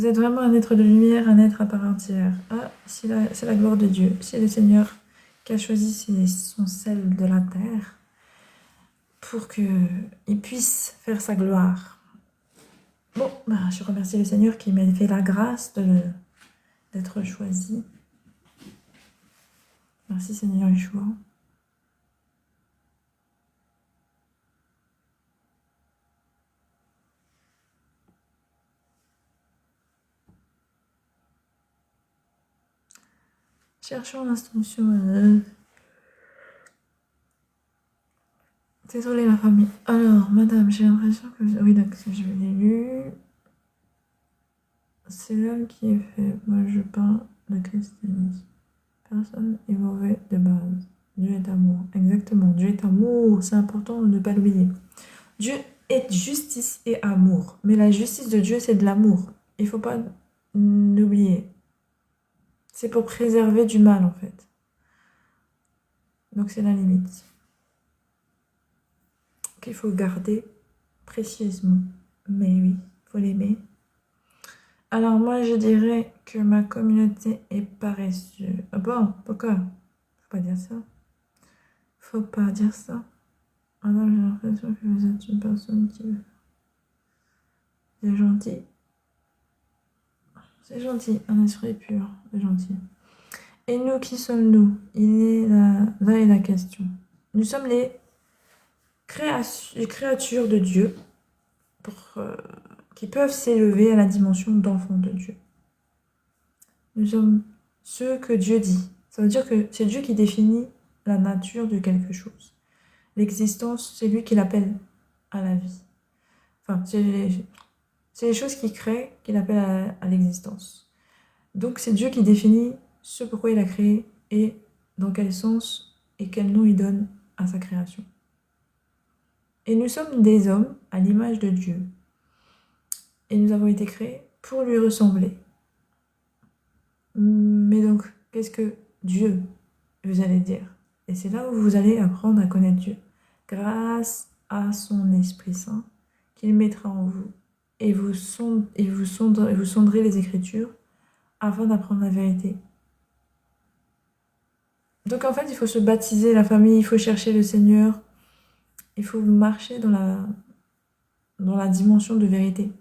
êtes vraiment un être de lumière, un être à part entière. Ah, c'est la gloire de Dieu. C'est le Seigneur qui a choisi son sel de la terre pour qu'il puisse faire sa gloire. Bon, bah, je remercie le Seigneur qui m'a fait la grâce d'être choisi. Merci Seigneur Yeshua. Cherchons l'instruction. Désolée la famille. Alors, madame, j'ai l'impression que oui, d'accord, je l'ai lu. C'est l'homme qui est fait. Moi, je parle de christianisme. Personne est mauvais de base. Dieu est amour. Exactement, Dieu est amour. C'est important de ne pas l'oublier. Dieu est justice et amour. Mais la justice de Dieu, c'est de l'amour. Il ne faut pas l'oublier. C'est pour préserver du mal, en fait. Donc, c'est la limite qu'il faut garder précieusement. Mais oui, il faut l'aimer. Alors moi, je dirais que ma communauté est paresseuse. Ah bon, pourquoi? Faut pas dire ça. Faut pas dire ça. Alors j'ai l'impression que vous êtes une personne qui est gentille. C'est gentil, un esprit pur, c'est gentil. Et nous, qui sommes-nous? Là est la question. Nous sommes les créatures de Dieu qui peuvent s'élever à la dimension d'enfants de Dieu. Nous sommes ceux que Dieu dit. Ça veut dire que c'est Dieu qui définit la nature de quelque chose. L'existence, c'est lui qui l'appelle à la vie. Enfin, c'est les choses qu'il crée qu'il appelle à l'existence. Donc c'est Dieu qui définit ce pourquoi il a créé et dans quel sens et quel nom il donne à sa création. Et nous sommes des hommes à l'image de Dieu. Et nous avons été créés pour lui ressembler. Mais donc, qu'est-ce que Dieu, vous allez dire? Et c'est là où vous allez apprendre à connaître Dieu. Grâce à son Esprit Saint qu'il mettra en vous. Et vous sonderez les Écritures afin d'apprendre la vérité. Donc en fait, il faut se baptiser la famille, il faut chercher le Seigneur. Il faut marcher dans la dimension de vérité.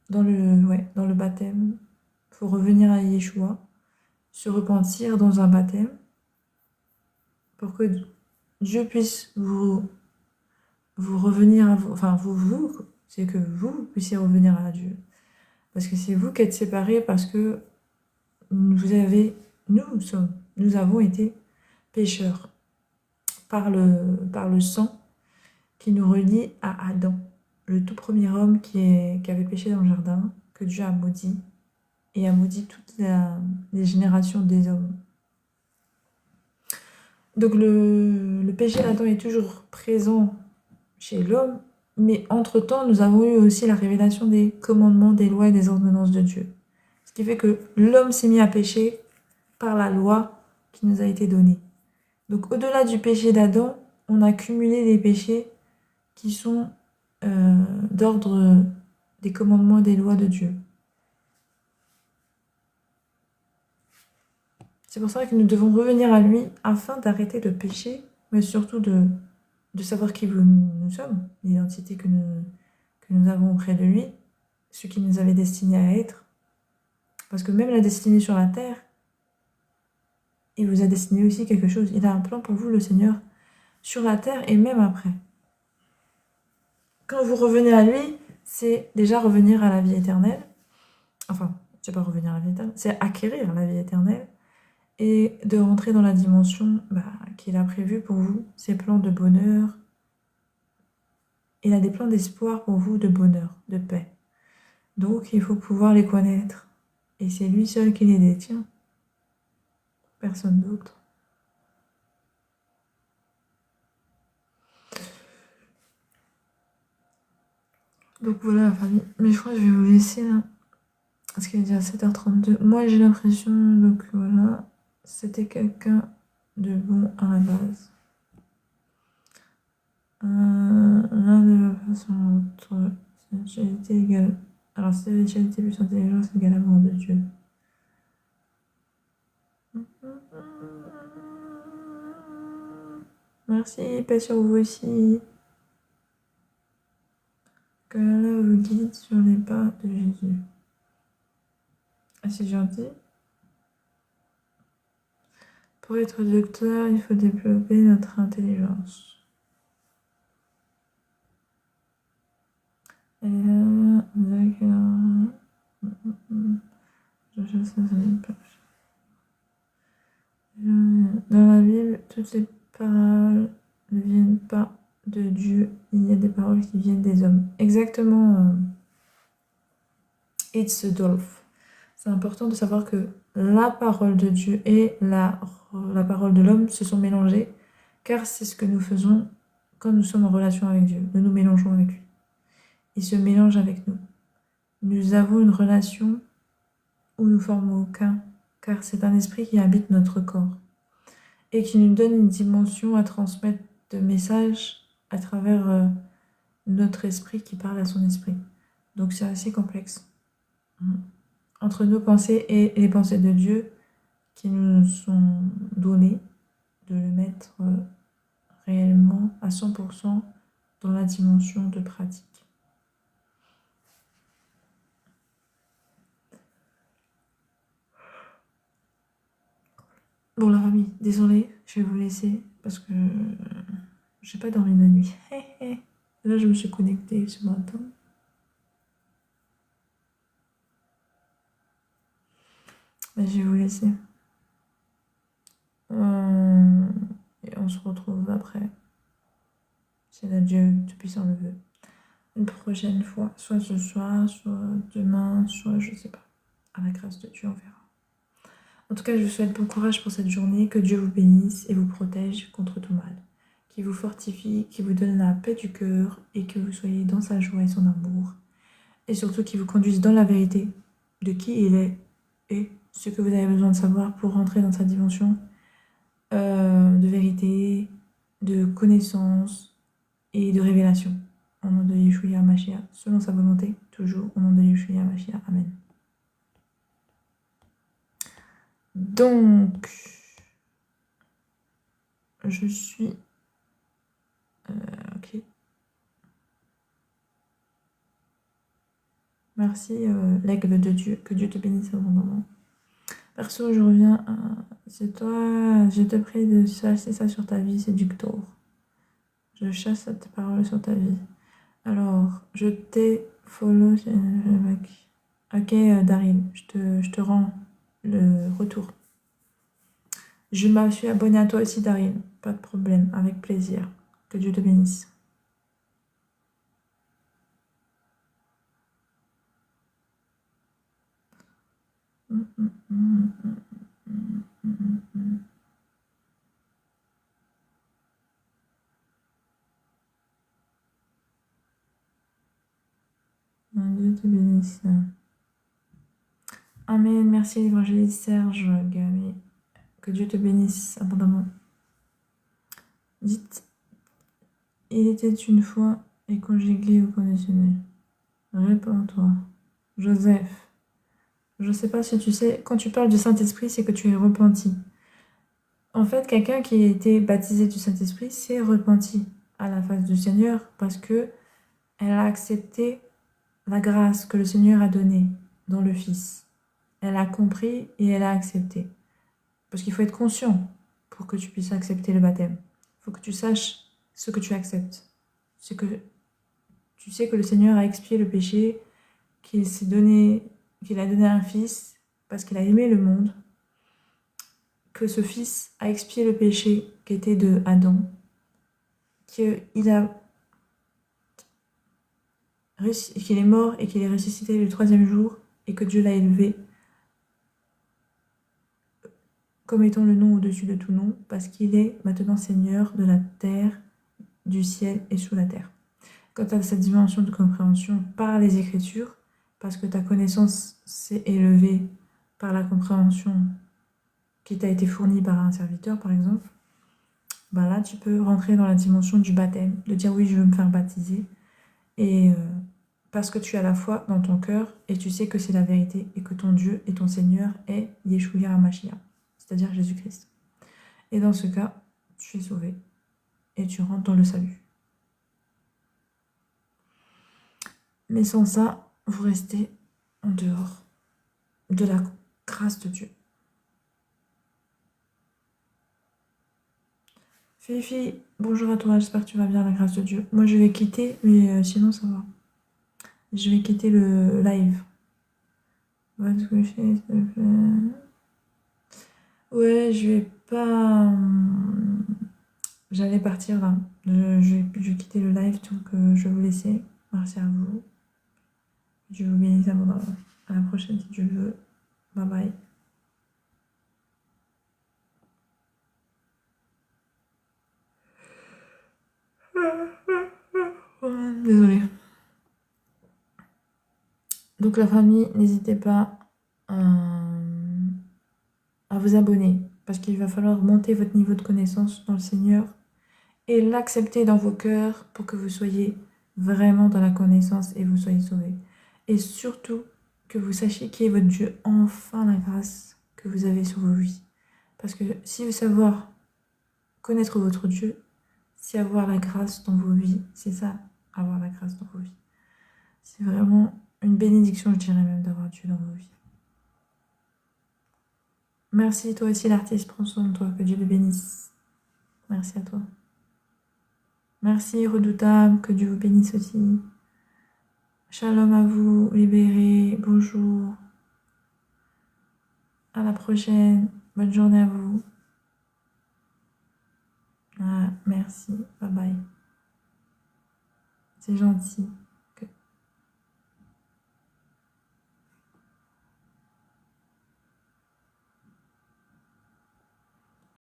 Dans le baptême. Il faut revenir à Yeshua. Se repentir dans un baptême. Pour que Dieu puisse vous revenir à vous. Enfin, c'est que vous puissiez revenir à Dieu. Parce que c'est vous qui êtes séparés parce que nous avons été pécheurs par le sang qui nous relie à Adam, le tout premier homme qui avait péché dans le jardin, que Dieu a maudit, et a maudit toutes les générations des hommes. Donc le péché d'Adam est toujours présent chez l'homme, mais entre-temps, nous avons eu aussi la révélation des commandements, des lois et des ordonnances de Dieu. Ce qui fait que l'homme s'est mis à pécher par la loi qui nous a été donnée. Donc au-delà du péché d'Adam, on a cumulé des péchés qui sont d'ordre des commandements et des lois de Dieu. C'est pour ça que nous devons revenir à lui afin d'arrêter de pécher, mais surtout de savoir qui nous sommes, l'identité que nous avons auprès de lui, ce qui nous avait destiné à être. Parce que même la destinée sur la terre, il vous a destiné aussi quelque chose. Il a un plan pour vous, le Seigneur, sur la terre et même après. Quand vous revenez à lui, c'est déjà revenir à la vie éternelle. Enfin, c'est pas revenir à la vie éternelle, c'est acquérir la vie éternelle et de rentrer dans la dimension qu'il a prévue pour vous, ses plans de bonheur. Il a des plans d'espoir pour vous, de bonheur, de paix. Donc, il faut pouvoir les connaître. Et c'est lui seul qui les détient. Personne d'autre. Donc voilà la famille. Mais je crois que je vais vous laisser là. Parce qu'il est déjà 7h32. Moi j'ai l'impression, donc voilà, c'était quelqu'un de bon à la base. L'un de la façon entre spiritualité égale. Alors spiritualité plus intelligence égale amour de Dieu. Merci, paix sur vous aussi. Que Allah vous guide sur les pas de Jésus. Ah, c'est gentil. Pour être docteur, il faut développer notre intelligence. Et là, dans la Bible, toutes les paroles ne viennent pas de Dieu. Il y a des paroles qui viennent des hommes. Exactement. It's Dolph. C'est important de savoir que la parole de Dieu et la parole de l'homme se sont mélangées, car c'est ce que nous faisons quand nous sommes en relation avec Dieu. Nous nous mélangeons avec lui. Il se mélange avec nous. Nous avons une relation où nous formons aucun, car c'est un esprit qui habite notre corps et qui nous donne une dimension à transmettre de messages à travers notre esprit qui parle à son esprit. Donc c'est assez complexe. Entre nos pensées et les pensées de Dieu qui nous sont données, de le mettre réellement à 100% dans la dimension de pratique. Bon la famille, désolée, je vais vous laisser parce que j'ai pas dormi la nuit. Là je me suis connectée ce matin. Mais je vais vous laisser. Et on se retrouve après. C'est la Dieu Tout-Puissant le veut. Une prochaine fois, soit ce soir, soit demain, soit je sais pas. À la grâce de Dieu, on verra. En tout cas, je vous souhaite bon courage pour cette journée, que Dieu vous bénisse et vous protège contre tout mal, qui vous fortifie, qui vous donne la paix du cœur et que vous soyez dans sa joie et son amour, et surtout qui vous conduise dans la vérité de qui il est et ce que vous avez besoin de savoir pour rentrer dans sa dimension de vérité, de connaissance et de révélation. Au nom de Yeshua Mashiach, selon sa volonté, toujours au nom de Yeshua Mashiach. Amen. Donc, je suis... ok. Merci, l'aigle de Dieu. Que Dieu te bénisse abondamment. Perso, je reviens. C'est toi, je te prie de chasser ça sur ta vie, c'est du Ctor. Je chasse cette parole sur ta vie. Alors, je t'ai follow. Ok, Daryl, je te rends le retour. Je me suis abonnée à toi aussi, Daryl. Pas de problème, avec plaisir. Que Dieu te bénisse. Dieu te bénisse. Amen. Merci, l'évangéliste Serge Gamé. Que Dieu te bénisse abondamment. Dites, il était une fois et conjugué au conditionnel. Réponds-toi. Joseph. Je ne sais pas si tu sais, quand tu parles du Saint-Esprit, c'est que tu es repenti. En fait, quelqu'un qui a été baptisé du Saint-Esprit s'est repenti à la face du Seigneur parce que elle a accepté la grâce que le Seigneur a donnée dans le Fils. Elle a compris et elle a accepté. Parce qu'il faut être conscient pour que tu puisses accepter le baptême. Il faut que tu saches ce que tu acceptes. C'est que tu sais que le Seigneur a expié le péché, qu'il a donné un Fils parce qu'il a aimé le monde, que ce Fils a expié le péché qui était de Adam, qu'il est mort et qu'il est ressuscité le 3e jour et que Dieu l'a élevé comme étant le nom au-dessus de tout nom, parce qu'il est maintenant Seigneur de la terre, du ciel et sous la terre. Quand tu as cette dimension de compréhension par les Écritures, parce que ta connaissance s'est élevée par la compréhension qui t'a été fournie par un serviteur, par exemple, ben là, tu peux rentrer dans la dimension du baptême, de dire oui, je veux me faire baptiser, et parce que tu as la foi dans ton cœur, et tu sais que c'est la vérité, et que ton Dieu et ton Seigneur est Yeshua HaMashiach, c'est-à-dire Jésus-Christ. Et dans ce cas, tu es sauvé, et tu rentres dans le salut. Mais sans ça, vous restez en dehors de la grâce de Dieu. Fifi, bonjour à toi, j'espère que tu vas bien, la grâce de Dieu. Moi, je vais quitter, mais sinon, ça va. Je vais quitter le live. Va te coucher, s'il te plaît. Ouais, je vais pas... J'allais partir là. Je vais quitter le live, donc je vais vous laisser. Merci à vous. Je vous bénisse abondamment. À la prochaine si Dieu le veut. Bye bye. Désolée. Donc la famille, n'hésitez pas à vous abonner parce qu'il va falloir monter votre niveau de connaissance dans le Seigneur et l'accepter dans vos cœurs pour que vous soyez vraiment dans la connaissance et vous soyez sauvés. Et surtout que vous sachiez qui est votre Dieu, enfin la grâce que vous avez sur vos vies. Parce que si vous savez connaître votre Dieu, c'est avoir la grâce dans vos vies. C'est ça, avoir la grâce dans vos vies. C'est vraiment une bénédiction, je dirais même, d'avoir Dieu dans vos vies. Merci, toi aussi l'artiste, prends soin de toi, que Dieu te bénisse. Merci à toi. Merci, redoutable, que Dieu vous bénisse aussi. Shalom à vous, libérés, bonjour. À la prochaine. Bonne journée à vous. Ah, merci. Bye bye. C'est gentil.